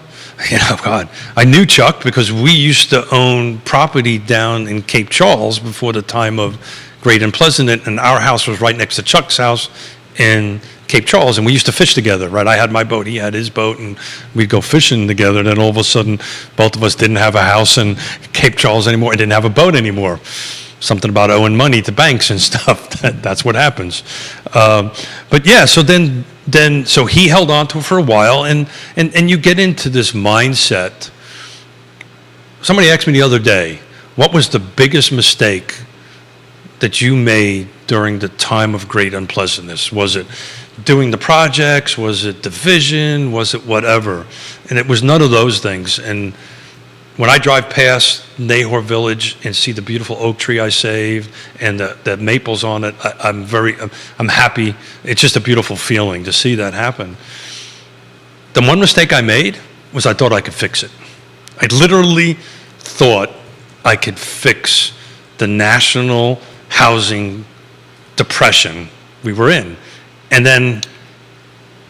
I knew Chuck because we used to own property down in Cape Charles before the time of Great Unpleasant, and our house was right next to Chuck's house in Cape Charles, and we used to fish together, right? I had my boat, he had his boat, and we'd go fishing together. Then all of a sudden, both of us didn't have a house in Cape Charles anymore and didn't have a boat anymore. Something about owing money to banks and stuff. That's what happens. But yeah, so so he held on to it for a while, and you get into this mindset. Somebody asked me the other day, what was the biggest mistake that you made during the time of great unpleasantness? Was it doing the projects? Was it division? Was it whatever? And it was none of those things. And when I drive past Nahor Village and see the beautiful oak tree I saved and the maples on it, I'm happy. It's just a beautiful feeling to see that happen. The one mistake I made was I thought I could fix it. I literally thought I could fix the national housing depression we were in. And then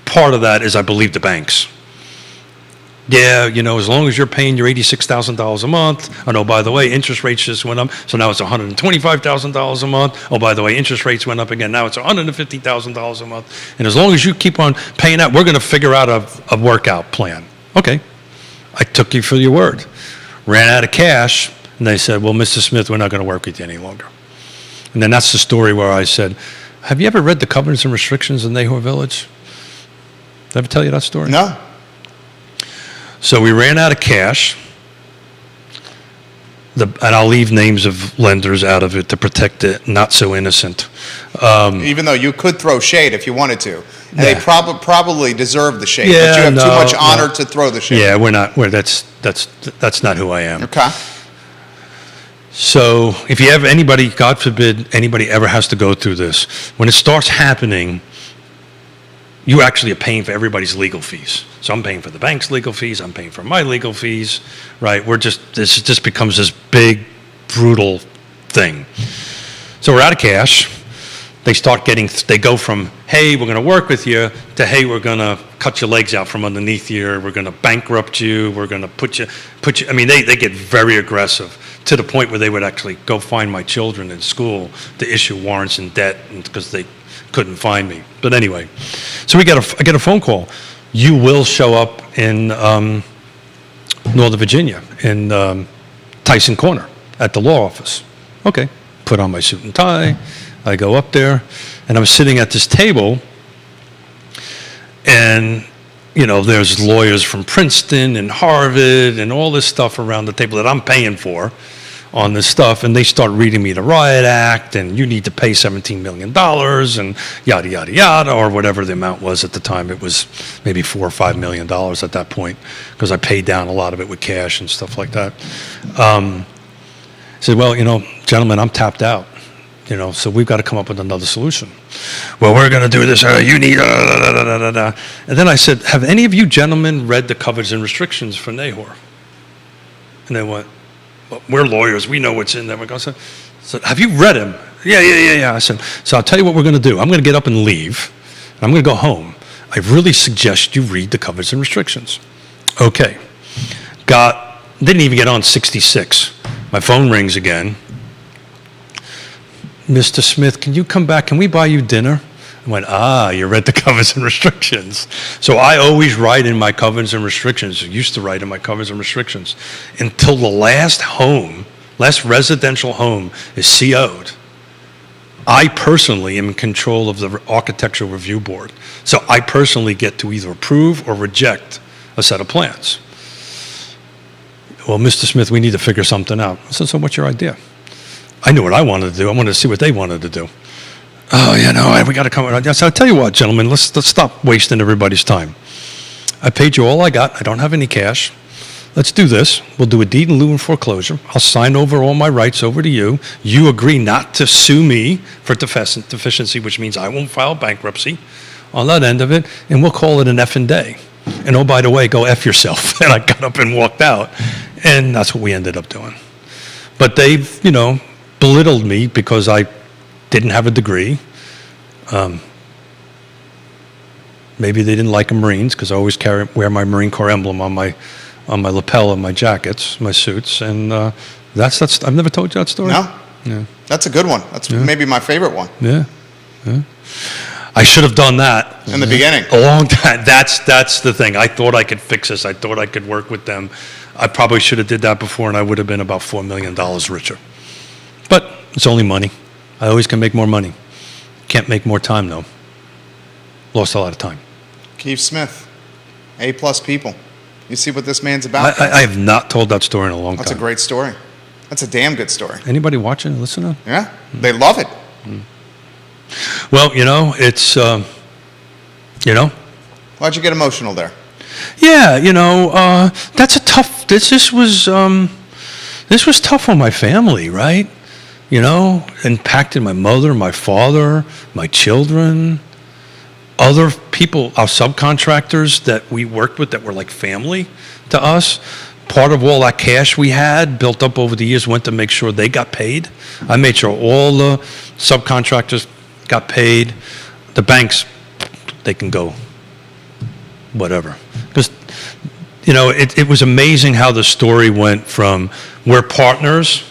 part of that is I believe the banks. Yeah, you know, as long as you're paying your $86,000 a month, and oh, by the way, interest rates just went up, so now it's $125,000 a month. Oh, by the way, interest rates went up again, now it's $150,000 a month. And as long as you keep on paying that, we're going to figure out a workout plan. Okay, I took you for your word. Ran out of cash, and they said, well, Mr. Smith, we're not going to work with you any longer. And then that's the story where I said, have you ever read the covenants and restrictions in Nahor Village? Did I ever tell you that story? No. So we ran out of cash. And I'll leave names of lenders out of it to protect the not so innocent. Even though you could throw shade if you wanted to. And Yeah. they probably deserve the shade. But Yeah, you have too no, much honor no. to throw the shade. Yeah, that's not who I am. Okay. So if you have anybody, God forbid, anybody ever has to go through this, when it starts happening, you actually are paying for everybody's legal fees. So I'm paying for the bank's legal fees, I'm paying for my legal fees, right? This just becomes this big, brutal thing. So we're out of cash. They go from, hey, we're going to work with you, to, hey, we're going to cut your legs out from underneath you, we're going to bankrupt you, we're going to put you, I mean, they get very aggressive to the point where they would actually go find my children in school to issue warrants in debt because they couldn't find me. But anyway, so I get a phone call. You will show up in Northern Virginia, in Tyson Corner, at the law office. Okay, put on my suit and tie. I go up there, and I'm sitting at this table, and, you know, there's lawyers from Princeton and Harvard and all this stuff around the table that I'm paying for on this stuff, and they start reading me the Riot Act, and you need to pay $17 million, and yada, yada, yada, or whatever the amount was at the time. It was maybe $4 or $5 million at that point, because I paid down a lot of it with cash and stuff like that. I said, well, you know, gentlemen, I'm tapped out. You know, so we've got to come up with another solution. Well, we're going to do this. You need. And then I said, have any of you gentlemen read the covenants and restrictions for Nahor? And they went, well, we're lawyers. We know what's in there. I said, have you read them? Yeah. I said, so I'll tell you what we're going to do. I'm going to get up and leave. And I'm going to go home. I really suggest you read the covenants and restrictions. Okay. Didn't even get on 66. My phone rings again. Mr. Smith, can you come back? Can we buy you dinner? I went, you read the covenants and restrictions. So I always write in my covenants and restrictions, used to write in my covenants and restrictions, until the last residential home is CO'd. I personally am in control of the Architectural Review Board. So I personally get to either approve or reject a set of plans. Well, Mr. Smith, we need to figure something out. I said, so what's your idea? I knew what I wanted to do. I wanted to see what they wanted to do. Oh, you know, we got to come around. I said, I'll tell you what, gentlemen, let's stop wasting everybody's time. I paid you all I got. I don't have any cash. Let's do this. We'll do a deed in lieu and foreclosure. I'll sign over all my rights over to you. You agree not to sue me for deficiency, which means I won't file bankruptcy on that end of it, and we'll call it an effing day. And oh, by the way, go F yourself. And I got up and walked out, and that's what we ended up doing. But they've, you know, belittled me because I didn't have a degree. Maybe they didn't like Marines because I always wear my Marine Corps emblem on my lapel of my jackets, my suits, and that's I've never told you that story. No? Yeah. That's a good one. That's maybe my favorite one. Yeah. I should have done that In the beginning. a long time. That's the thing. I thought I could fix this. I thought I could work with them. I probably should have did that before, and I would have been about $4 million richer. But it's only money. I always can make more money. Can't make more time, though. Lost a lot of time. Keith Smith, A-plus people. You see what this man's about? I have not told that story in a long That's time. a great story. That's a damn good story. Anybody watching, listening? Yeah? They love it. Well, you know, it's, you know. Why'd you get emotional there? Yeah, you know, that's a tough, this was tough on my family, right? You know, impacted my mother, my father, my children, other people, our subcontractors that we worked with that were like family to us. Part of all that cash we had built up over the years went to make sure they got paid. I made sure all the subcontractors got paid. The banks, they can go whatever. Because, you know, it was amazing how the story went from we're partners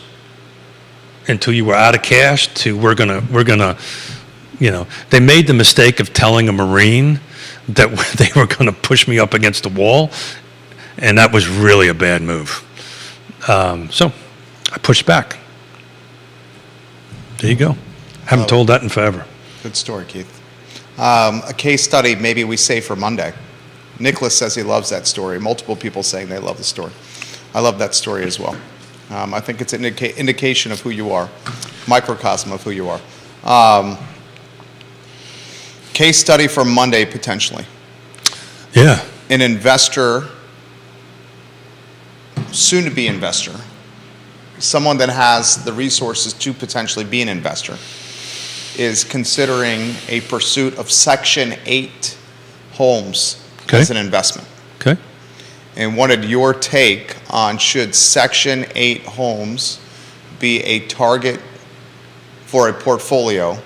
until you were out of cash to we're gonna, you know, they made the mistake of telling a Marine that they were gonna push me up against the wall, and that was really a bad move. So I pushed back. There you go. Haven't told that in forever. Good story, Keith. A case study maybe we save for Monday. Nicholas says he loves that story. Multiple people saying they love the story. I love that story as well. I think it's an indication of who you are, microcosm of who you are. Case study for Monday, potentially. Yeah. An investor, soon-to-be investor, someone that has the resources to potentially be an investor, is considering a pursuit of Section 8 homes Okay. as an investment. Okay. And wanted your take on should Section 8 homes be a target for a portfolio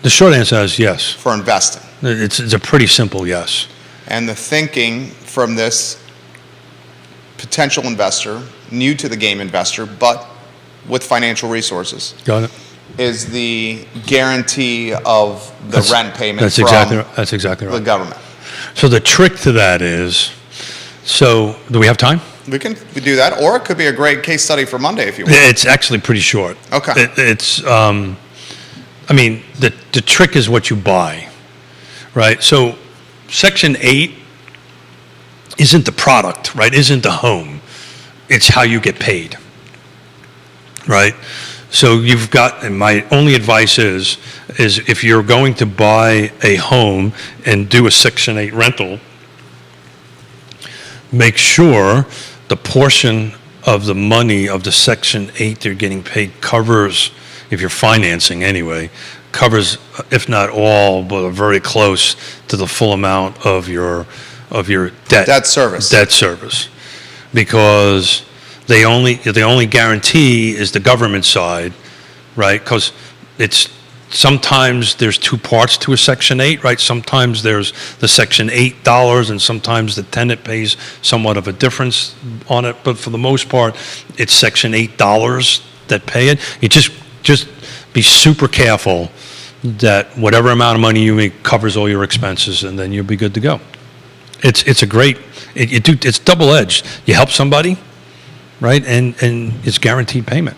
The short answer is yes. for investing. It's a pretty simple yes. And the thinking from this potential investor, new to the game investor, but with financial resources, Got it. is the guarantee of the rent payment That's from exactly the right. government. So the trick to that is, so do we have time? We can do that, or it could be a great case study for Monday if you want. It's actually pretty short. Okay. I mean, the trick is what you buy, right? So Section 8 isn't the product, right? Isn't the home. It's how you get paid, right? So you've got, and my only advice is if you're going to buy a home and do a Section 8 rental, make sure the portion of the money of the Section 8 they're getting paid covers, if you're financing anyway, covers, if not all, but very close to the full amount of your debt. Debt service. Debt service. Because the only guarantee is the government side, right? Because it's sometimes there's two parts to a Section 8, right? Sometimes there's the Section 8 dollars, and sometimes the tenant pays somewhat of a difference on it. But for the most part, it's Section 8 dollars that pay it. You just be super careful that whatever amount of money you make covers all your expenses, and then you'll be good to go. It's a great. It's double-edged. You help somebody, right? And it's guaranteed payment.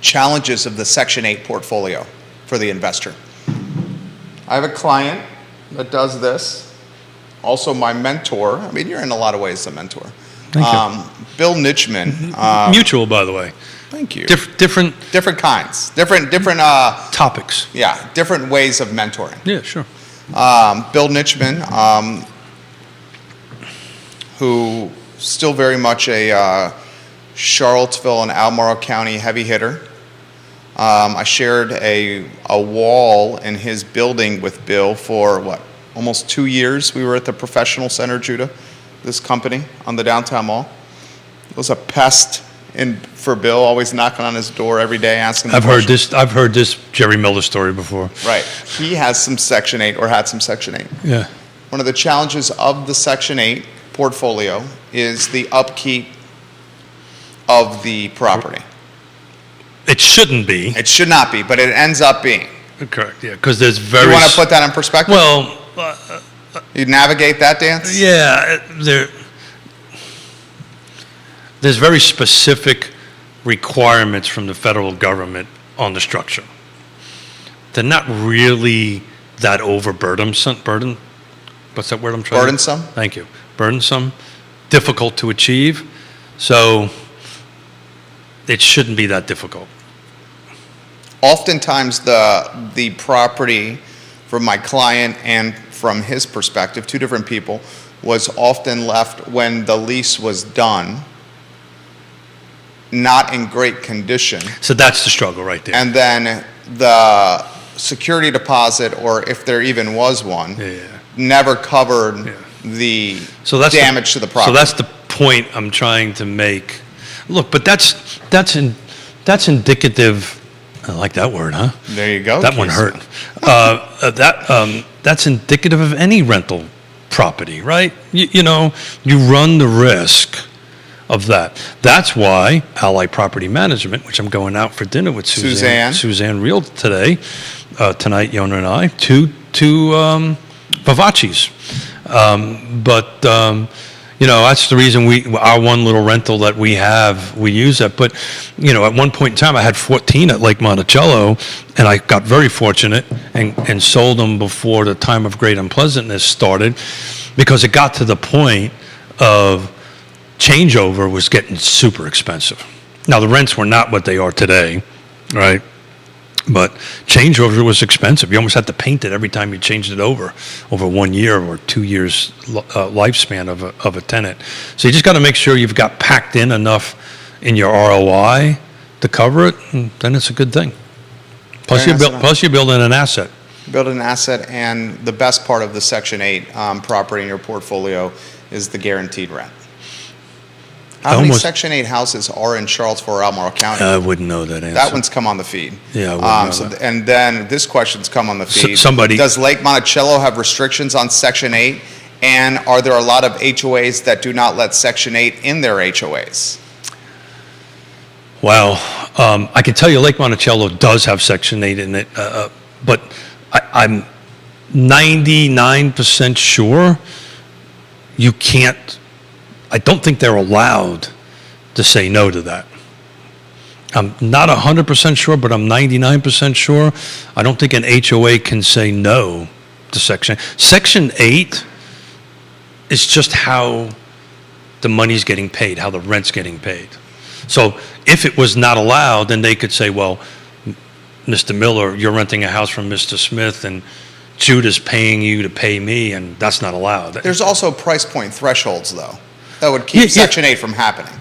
Challenges of the Section 8 portfolio for the investor. I have a client that does this, also my mentor. I mean, you're in a lot of ways a mentor. Thank you. Bill Nitchman. Mutual, by the way. Thank you. Different kinds, different topics. yeah, different ways of mentoring. Yeah, sure. Bill Nitchman, who still very much a Charlottesville and Albemarle County heavy hitter. I shared a wall in his building with Bill for almost 2 years. We were at the Professional Center, Judah, this company on the downtown mall. It was a pest for Bill, always knocking on his door every day asking him questions. I've heard this Jerry Miller story before. Right. He has some Section 8 or had some Section 8. Yeah. One of the challenges of the Section 8 portfolio is the upkeep of the property. It shouldn't be. It should not be, but it ends up being. Correct. Yeah, because there's very. You want to put that in perspective? Well. You navigate that dance? Yeah, there's very specific requirements from the federal government on the structure. They're not really that overburdensome. What's that word I'm trying? Burdensome? Thank you. Burdensome, difficult to achieve. So it shouldn't be that difficult. Oftentimes, the property from my client and from his perspective, two different people, was often left when the lease was done, not in great condition. So that's the struggle right there. And then the security deposit, or if there even was one, never covered the damage to the property. So that's the point I'm trying to make. Look, but that's indicative. I like that word, huh? There you go. That one hurt. That's indicative of any rental property, right? You run the risk of that. That's why Ally Property Management, which I'm going out for dinner with Suzanne Real tonight, Yona and I, to Vivaci's. That's the reason our one little rental that we have, we use that. But, at one point in time, I had 14 at Lake Monticello, and I got very fortunate and sold them before the time of great unpleasantness started. because it got to the point of changeover was getting super expensive. Now, the rents were not what they are today, right? But changeover was expensive. You almost had to paint it every time you changed it over 1 year or 2 years lifespan of a tenant. So you just got to make sure you've got packed in enough in your ROI to cover it, and then it's a good thing. Plus, Very nice. you're building an asset. Build an asset, and the best part of the Section 8 property in your portfolio is the guaranteed rent. How many Almost- Section 8 houses are in Charlottesville or Albemarle County? I wouldn't know that answer. That one's come on the feed. Yeah, I wouldn't know that. And then this question's come on the feed. somebody- Does Lake Monticello have restrictions on Section 8? And are there a lot of HOAs that do not let Section 8 in their HOAs? Wow. I can tell you Lake Monticello does have Section 8 in it, but I'm 99% sure you can't, I don't think they're allowed to say no to that. I'm not 100% sure, but I'm 99% sure. I don't think an HOA can say no to Section 8. Section 8 is just how the money's getting paid, how the rent's getting paid. So if it was not allowed, then they could say, well, Mr. Miller, you're renting a house from Mr. Smith, and Judah's paying you to pay me, and that's not allowed. There's also price point thresholds, though, that would keep Yeah. Section 8 from happening.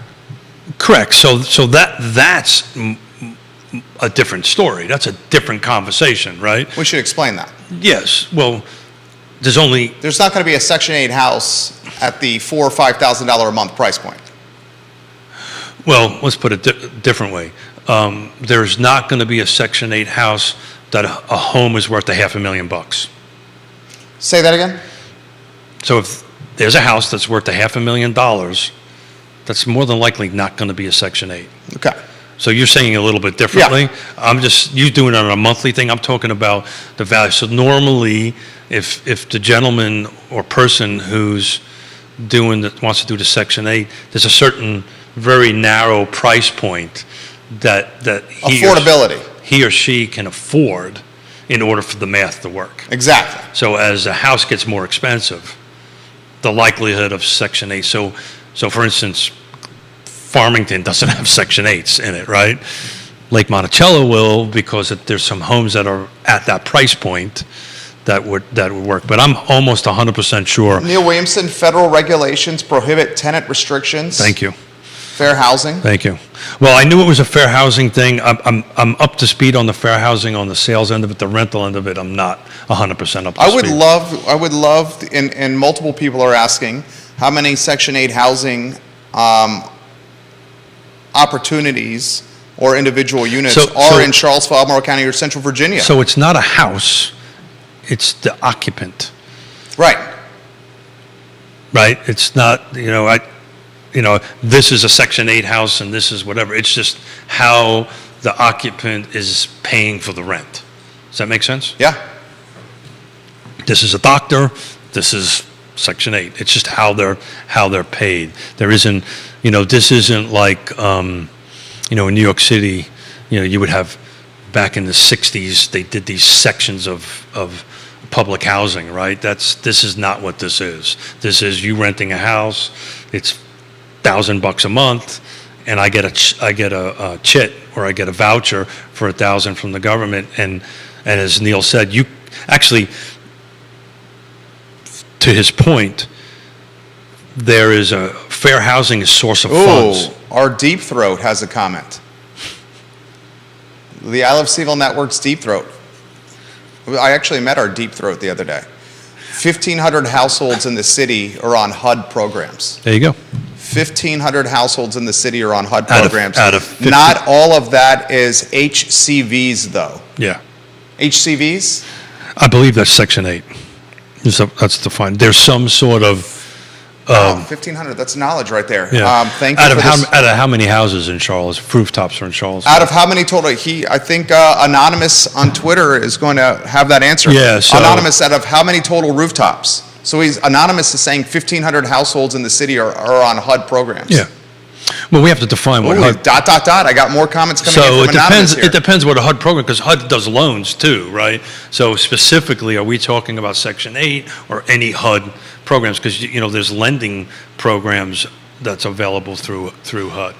Correct. So that's a different story. That's a different conversation, right? We should explain that. Yes. Well, there's only There's not going to be a Section 8 house at the $4,000 or $5,000 a month price point. Well, let's put it a different way. There's not going to be a Section 8 house that a home is worth $500,000. Say that again? So if there's a house that's worth $500,000, that's more than likely not going to be a Section 8. Okay. So you're saying it a little bit differently. You're doing it on a monthly thing. I'm talking about the value. So normally, if the gentleman or person who's wants to do the Section 8, there's a certain very narrow price point that Affordability. he or she can afford in order for the math to work. Exactly. So as a house gets more expensive, the likelihood of Section 8. So for instance, Farmington doesn't have Section 8s in it, right? Lake Monticello will, because there's some homes that are at that price point that would work. But I'm almost 100% sure. Neil Williamson, federal regulations prohibit tenant restrictions. Thank you. Fair housing. Thank you. Well, I knew it was a fair housing thing. I'm up to speed on the fair housing on the sales end of it. The rental end of it, I'm not 100% up to I speed. would love, and multiple people are asking, how many Section 8 housing opportunities or individual units are in Charlottesville, Albemarle County, or Central Virginia? So it's not a house, it's the occupant, Right. right? It's not, this is a Section 8 house and this is whatever. It's just how the occupant is paying for the rent. Does that make sense? Yeah. This is a doctor, this is Section 8. It's just how they're paid. There isn't, this isn't like, in New York City, you would have, back in the 60s, they did these sections of public housing, right? This is not what this is. This is you renting a house, it's $1,000 a month, and I get a chit, or I get a voucher for $1,000 from the government, and as Neil said, you actually, to his point, there is a fair housing is source of funds. Our Deep Throat has a comment. The I Love Seville Network's Deep Throat. I actually met our Deep Throat the other day. 1,500 households in the city are on HUD programs. There you go. 1,500 households in the city are on HUD Out of- programs. out of 50. Not all of that is HCVs, though. Yeah. HCVs? I believe that's Section 8. So that's defined. There's some sort of, 1,500, that's knowledge right there. yeah. Thank you out for of this. Out of how many houses in Charlotte, rooftops are in Charlotte? Out of how many total? I think Anonymous on Twitter is going to have that answer. Yeah, so- Anonymous, out of how many total rooftops? So Anonymous is saying 1,500 households in the city are on HUD programs. Yeah. Well, we have to define what Ooh, HUD. I got more comments coming So in it from Anonymous depends. here. It depends what a HUD program, because HUD does loans too, right? So specifically, are we talking about Section 8 or any HUD programs? Because there's lending programs that's available through HUD.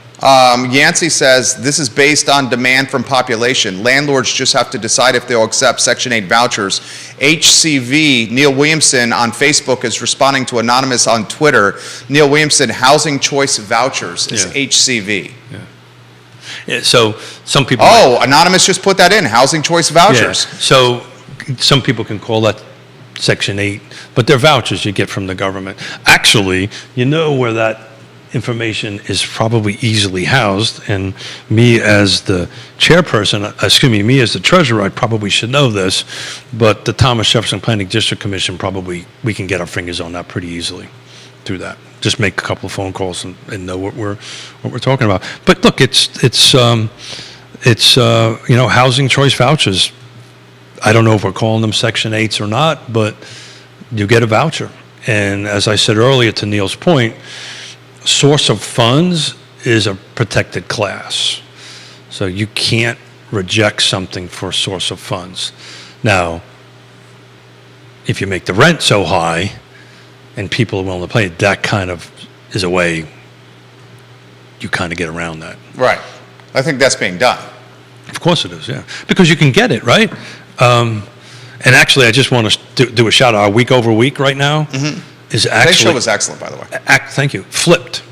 Yancey says, this is based on demand from population. Landlords just have to decide if they'll accept Section 8 vouchers. HCV, Neil Williamson on Facebook is responding to Anonymous on Twitter. Neil Williamson, housing choice vouchers is Yeah. HCV. Yeah, so some people. Oh, Anonymous just put that in, housing choice vouchers. Yeah. So some people can call that Section 8, but they're vouchers you get from the government. Actually, where that information is probably easily housed, and me as the me as the treasurer, I probably should know this, but the Thomas Jefferson Planning District Commission, probably we can get our fingers on that pretty easily through that. Just make a couple of phone calls and know what we're talking about. But look, it's housing choice vouchers. I don't know if we're calling them Section 8s or not, but you get a voucher. And as I said earlier, to Neil's point, source of funds is a protected class. So you can't reject something for source of funds. Now, if you make the rent so high and people are willing to pay, that kind of is a way you kind of get around that. Right. I think that's being done. Of course it is, yeah. Because you can get it, right? And actually, I just want to do a shout out. Our week over week right now is Today's actually. show was excellent, by the way. Thank you. Flipped.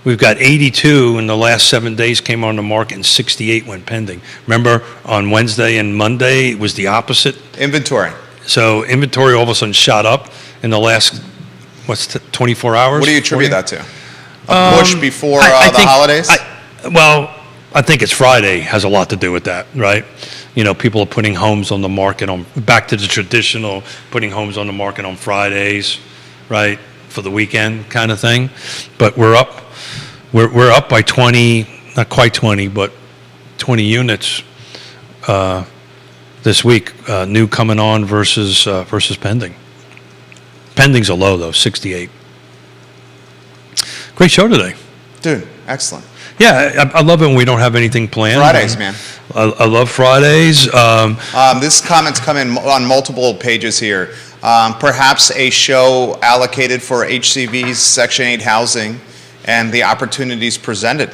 We've got 82 in the last 7 days came on the market, and 68 went pending. Remember, on Wednesday and Monday, it was the opposite. Inventory. So inventory all of a sudden shot up in the last, 24 hours? What do you attribute 40? that to? A push before I the think- holidays? I think it's Friday has a lot to do with that, right? People are putting homes on the market back to the traditional, putting homes on the market on Fridays, right, for the weekend kind of thing. But we're up by 20, not quite 20, but 20 units this week, new coming on versus pending. Pending's a low though, 68. Great show today. Dude, excellent. Yeah, I love it when we don't have anything planned. Fridays, man. I love Fridays. This comment's come in on multiple pages here. Perhaps a show allocated for HCV's Section 8 housing and the opportunities presented.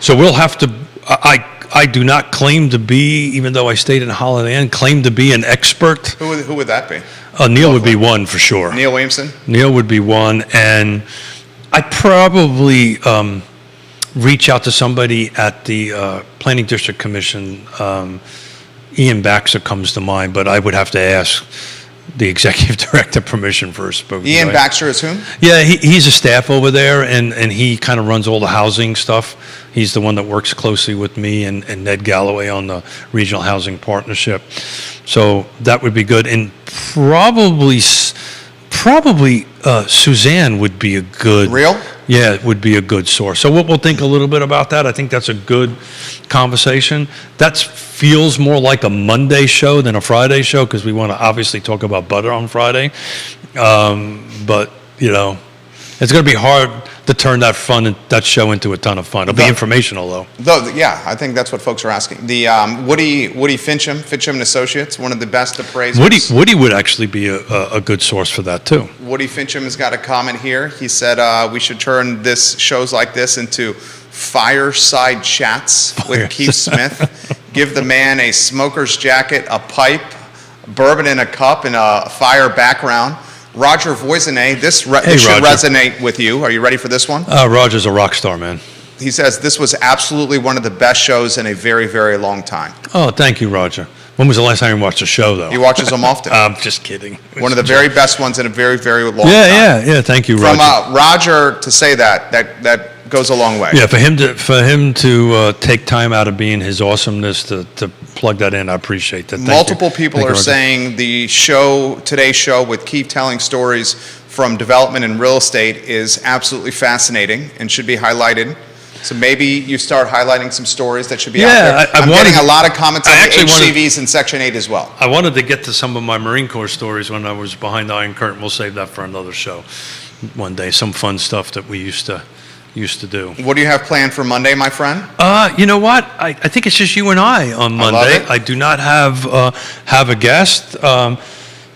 So we'll have to. I do not claim to be, even though I stayed in Holiday Inn, claim to be an expert. Who would that be? Neil would be one for sure. Neil Williamson? Neil would be one, and I'd probably reach out to somebody at the Planning District Commission. Ian Baxter comes to mind, but I would have to ask the executive director permission first. But, Ian Baxter is whom? Yeah, he's a staff over there, and he kind of runs all the housing stuff. He's the one that works closely with me and Ned Galloway on the Regional Housing Partnership. So that would be good. And probably Suzanne would be a good... Real? Yeah, it would be a good source. So we'll think a little bit about that. I think that's a good conversation. That feels more like a Monday show than a Friday show, because we want to obviously talk about butter on Friday. But, it's going to be hard to turn that show into a ton of fun. It'll be informational, though. Yeah, I think that's what folks are asking. The Woody Fincham and Associates, one of the best appraisers. Woody would actually be a good source for that, too. Woody Fincham has got a comment here. He said we should turn shows like this into fireside chats with Keith Smith. Give the man a smoker's jacket, a pipe, bourbon in a cup, and a fire background. Roger Voisinay, this should resonate with you. Are you ready for this one? Roger's a rock star, man. He says, this was absolutely one of the best shows in a very, very long time. Oh, thank you, Roger. When was the last time you watched a show, though? He watches them often. I'm just kidding. One of the very best ones in a very, very long time. Yeah. Thank you, Roger. From Roger to say that goes a long way. Yeah, for him to take time out of being his awesomeness to plug that in, I appreciate that. Thank Multiple you. people Thank you, are Roger. saying today's show with Keith telling stories from development and real estate is absolutely fascinating and should be highlighted. So maybe you start highlighting some stories that should be out there. I'm getting a lot of comments on the HCVs in Section 8 as well. I wanted to get to some of my Marine Corps stories when I was behind the Iron Curtain. We'll save that for another show one day. Some fun stuff that we used to used to do. What do you have planned for Monday, my friend? You know what? I think it's just you and I on love Monday. it. I do not have a guest.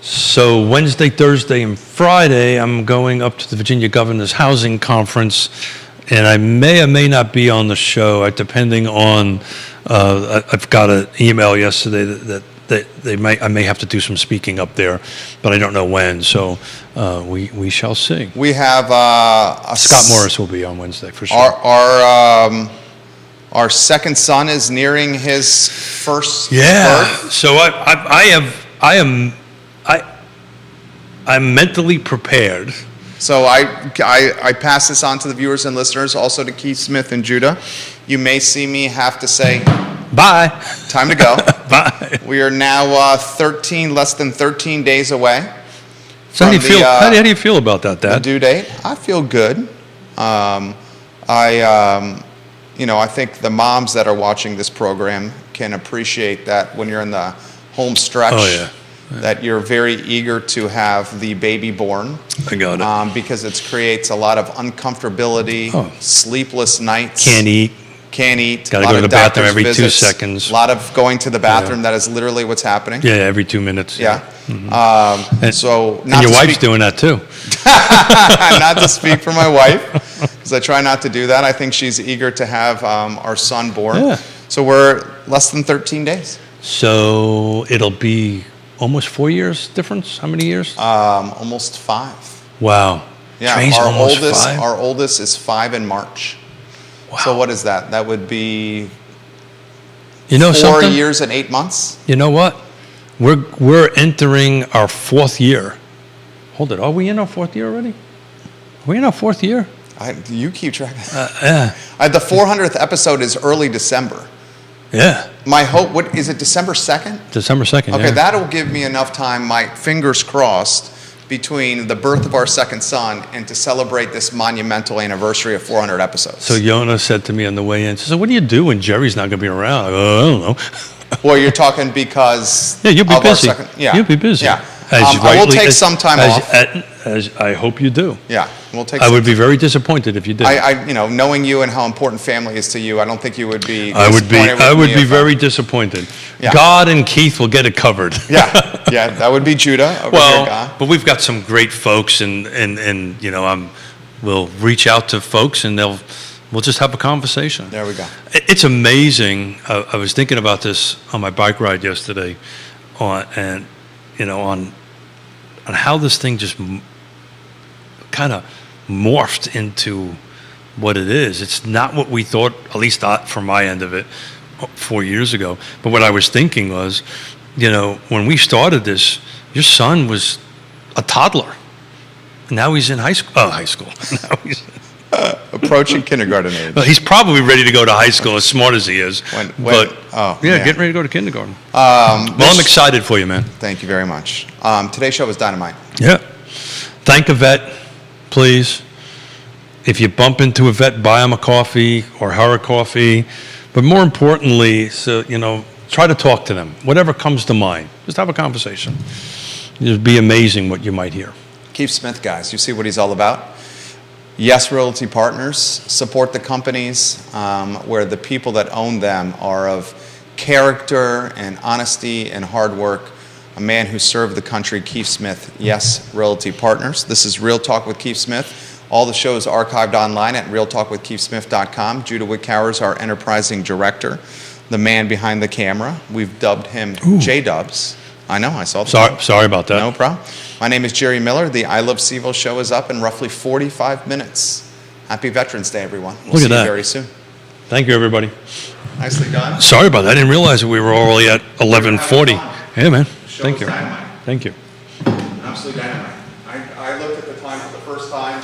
So Wednesday, Thursday, and Friday, I'm going up to the Virginia Governor's Housing Conference, and I may or may not be on the show, depending on. I've got an email yesterday that I may have to do some speaking up there, but I don't know when. So we shall see. We have Scott Morris will be on Wednesday for sure. Our second son is nearing his first Yeah. birth. So I'm mentally prepared. So I pass this on to the viewers and listeners, also to Keith Smith and Judah. You may see me have to say, Bye. time to go. Bye. We are now less than 13 days away So how do you from feel? the, How do you feel about that, the Dad? due date. I feel good. I think the moms that are watching this program can appreciate that when you're in the home stretch, Oh, yeah. that you're very eager to have the baby born. I got it. Because it creates a lot of uncomfortability, Oh. sleepless nights. Can't eat. Can't eat. Gotta a lot go to of the bathroom doctor's every 2 visits, seconds. A lot of going to the bathroom. That is literally what's happening. Yeah, every 2 minutes. Yeah. And- So And not your to wife's speak, doing that too. not to speak for my wife, because I try not to do that. I think she's eager to have our son born. Yeah. So we're less than 13 days. So it'll be almost 4 years difference. How many years? Almost 5. Wow. Yeah. Trey's almost 5. Our oldest is 5 in March. So what is that? That would be You know 4 something? years and 8 months. You know what? We're entering our 4th year. Hold it. Are we in our 4th year already? Are we in our 4th year? You keep track. Yeah. The 400th episode is early December. Yeah. My hope, what is it, December 2nd? December 2nd. Okay, yeah. that'll give me enough time, my fingers crossed, between the birth of our second son and to celebrate this monumental anniversary of 400 episodes. So Yona said to me on the way in, she said, what do you do when Jerry's not going to be around? I go, I don't know. Well, you're talking because Yeah, you'll be of our busy. second, yeah. You'll be busy. Yeah. As I will rightly- take as- some time off. As I hope you do. Yeah, we'll take I some would be very disappointed if you did. knowing you and how important family is to you, I don't think you would be I would be. disappointed with I would me be if very disappointed. Yeah. God and Keith will get it covered. Yeah, that would be Judah over here, God. But we've got some great folks, and we'll reach out to folks, and we'll just have a conversation. There we go. It's amazing. I was thinking about this on my bike ride yesterday, on how this thing just kind of morphed into what it is. It's not what we thought, at least from my end of it, 4 years ago. But what I was thinking was, when we started this, your son was a toddler. Now he's in high school. Oh, high school. Now he's Approaching kindergarten age. Well, he's probably ready to go to high school, as smart as he is. Man. Getting ready to go to kindergarten. Um, Well, I'm excited for you, man. Thank you very much. Today's show was dynamite. Yeah. Thank a vet, please. If you bump into a vet, buy him a coffee or her a coffee. But more importantly, try to talk to them. Whatever comes to mind, just have a conversation. It'd be amazing what you might hear. Keith Smith, guys, you see what he's all about? Yes, Realty Partners support the companies where the people that own them are of character and honesty and hard work. A man who served the country, Keith Smith. Yes, Realty Partners. This is Real Talk with Keith Smith. All the shows are archived online at realtalkwithkeithsmith.com. Judah Wickauer is our enterprising director, the man behind the camera. We've dubbed him J-Dubs. I know, I saw that. Sorry about that. No problem. My name is Jerry Miller. The I Love CVille show is up in roughly 45 minutes. Happy Veterans Day, everyone. We'll Look see at that. you very soon. Thank you, everybody. Nicely done. Sorry about that. I didn't realize that we were already at 11:40. Yeah, man. Show Thank is you. dynamite. Thank you. Absolutely dynamite. I looked at the time for the first time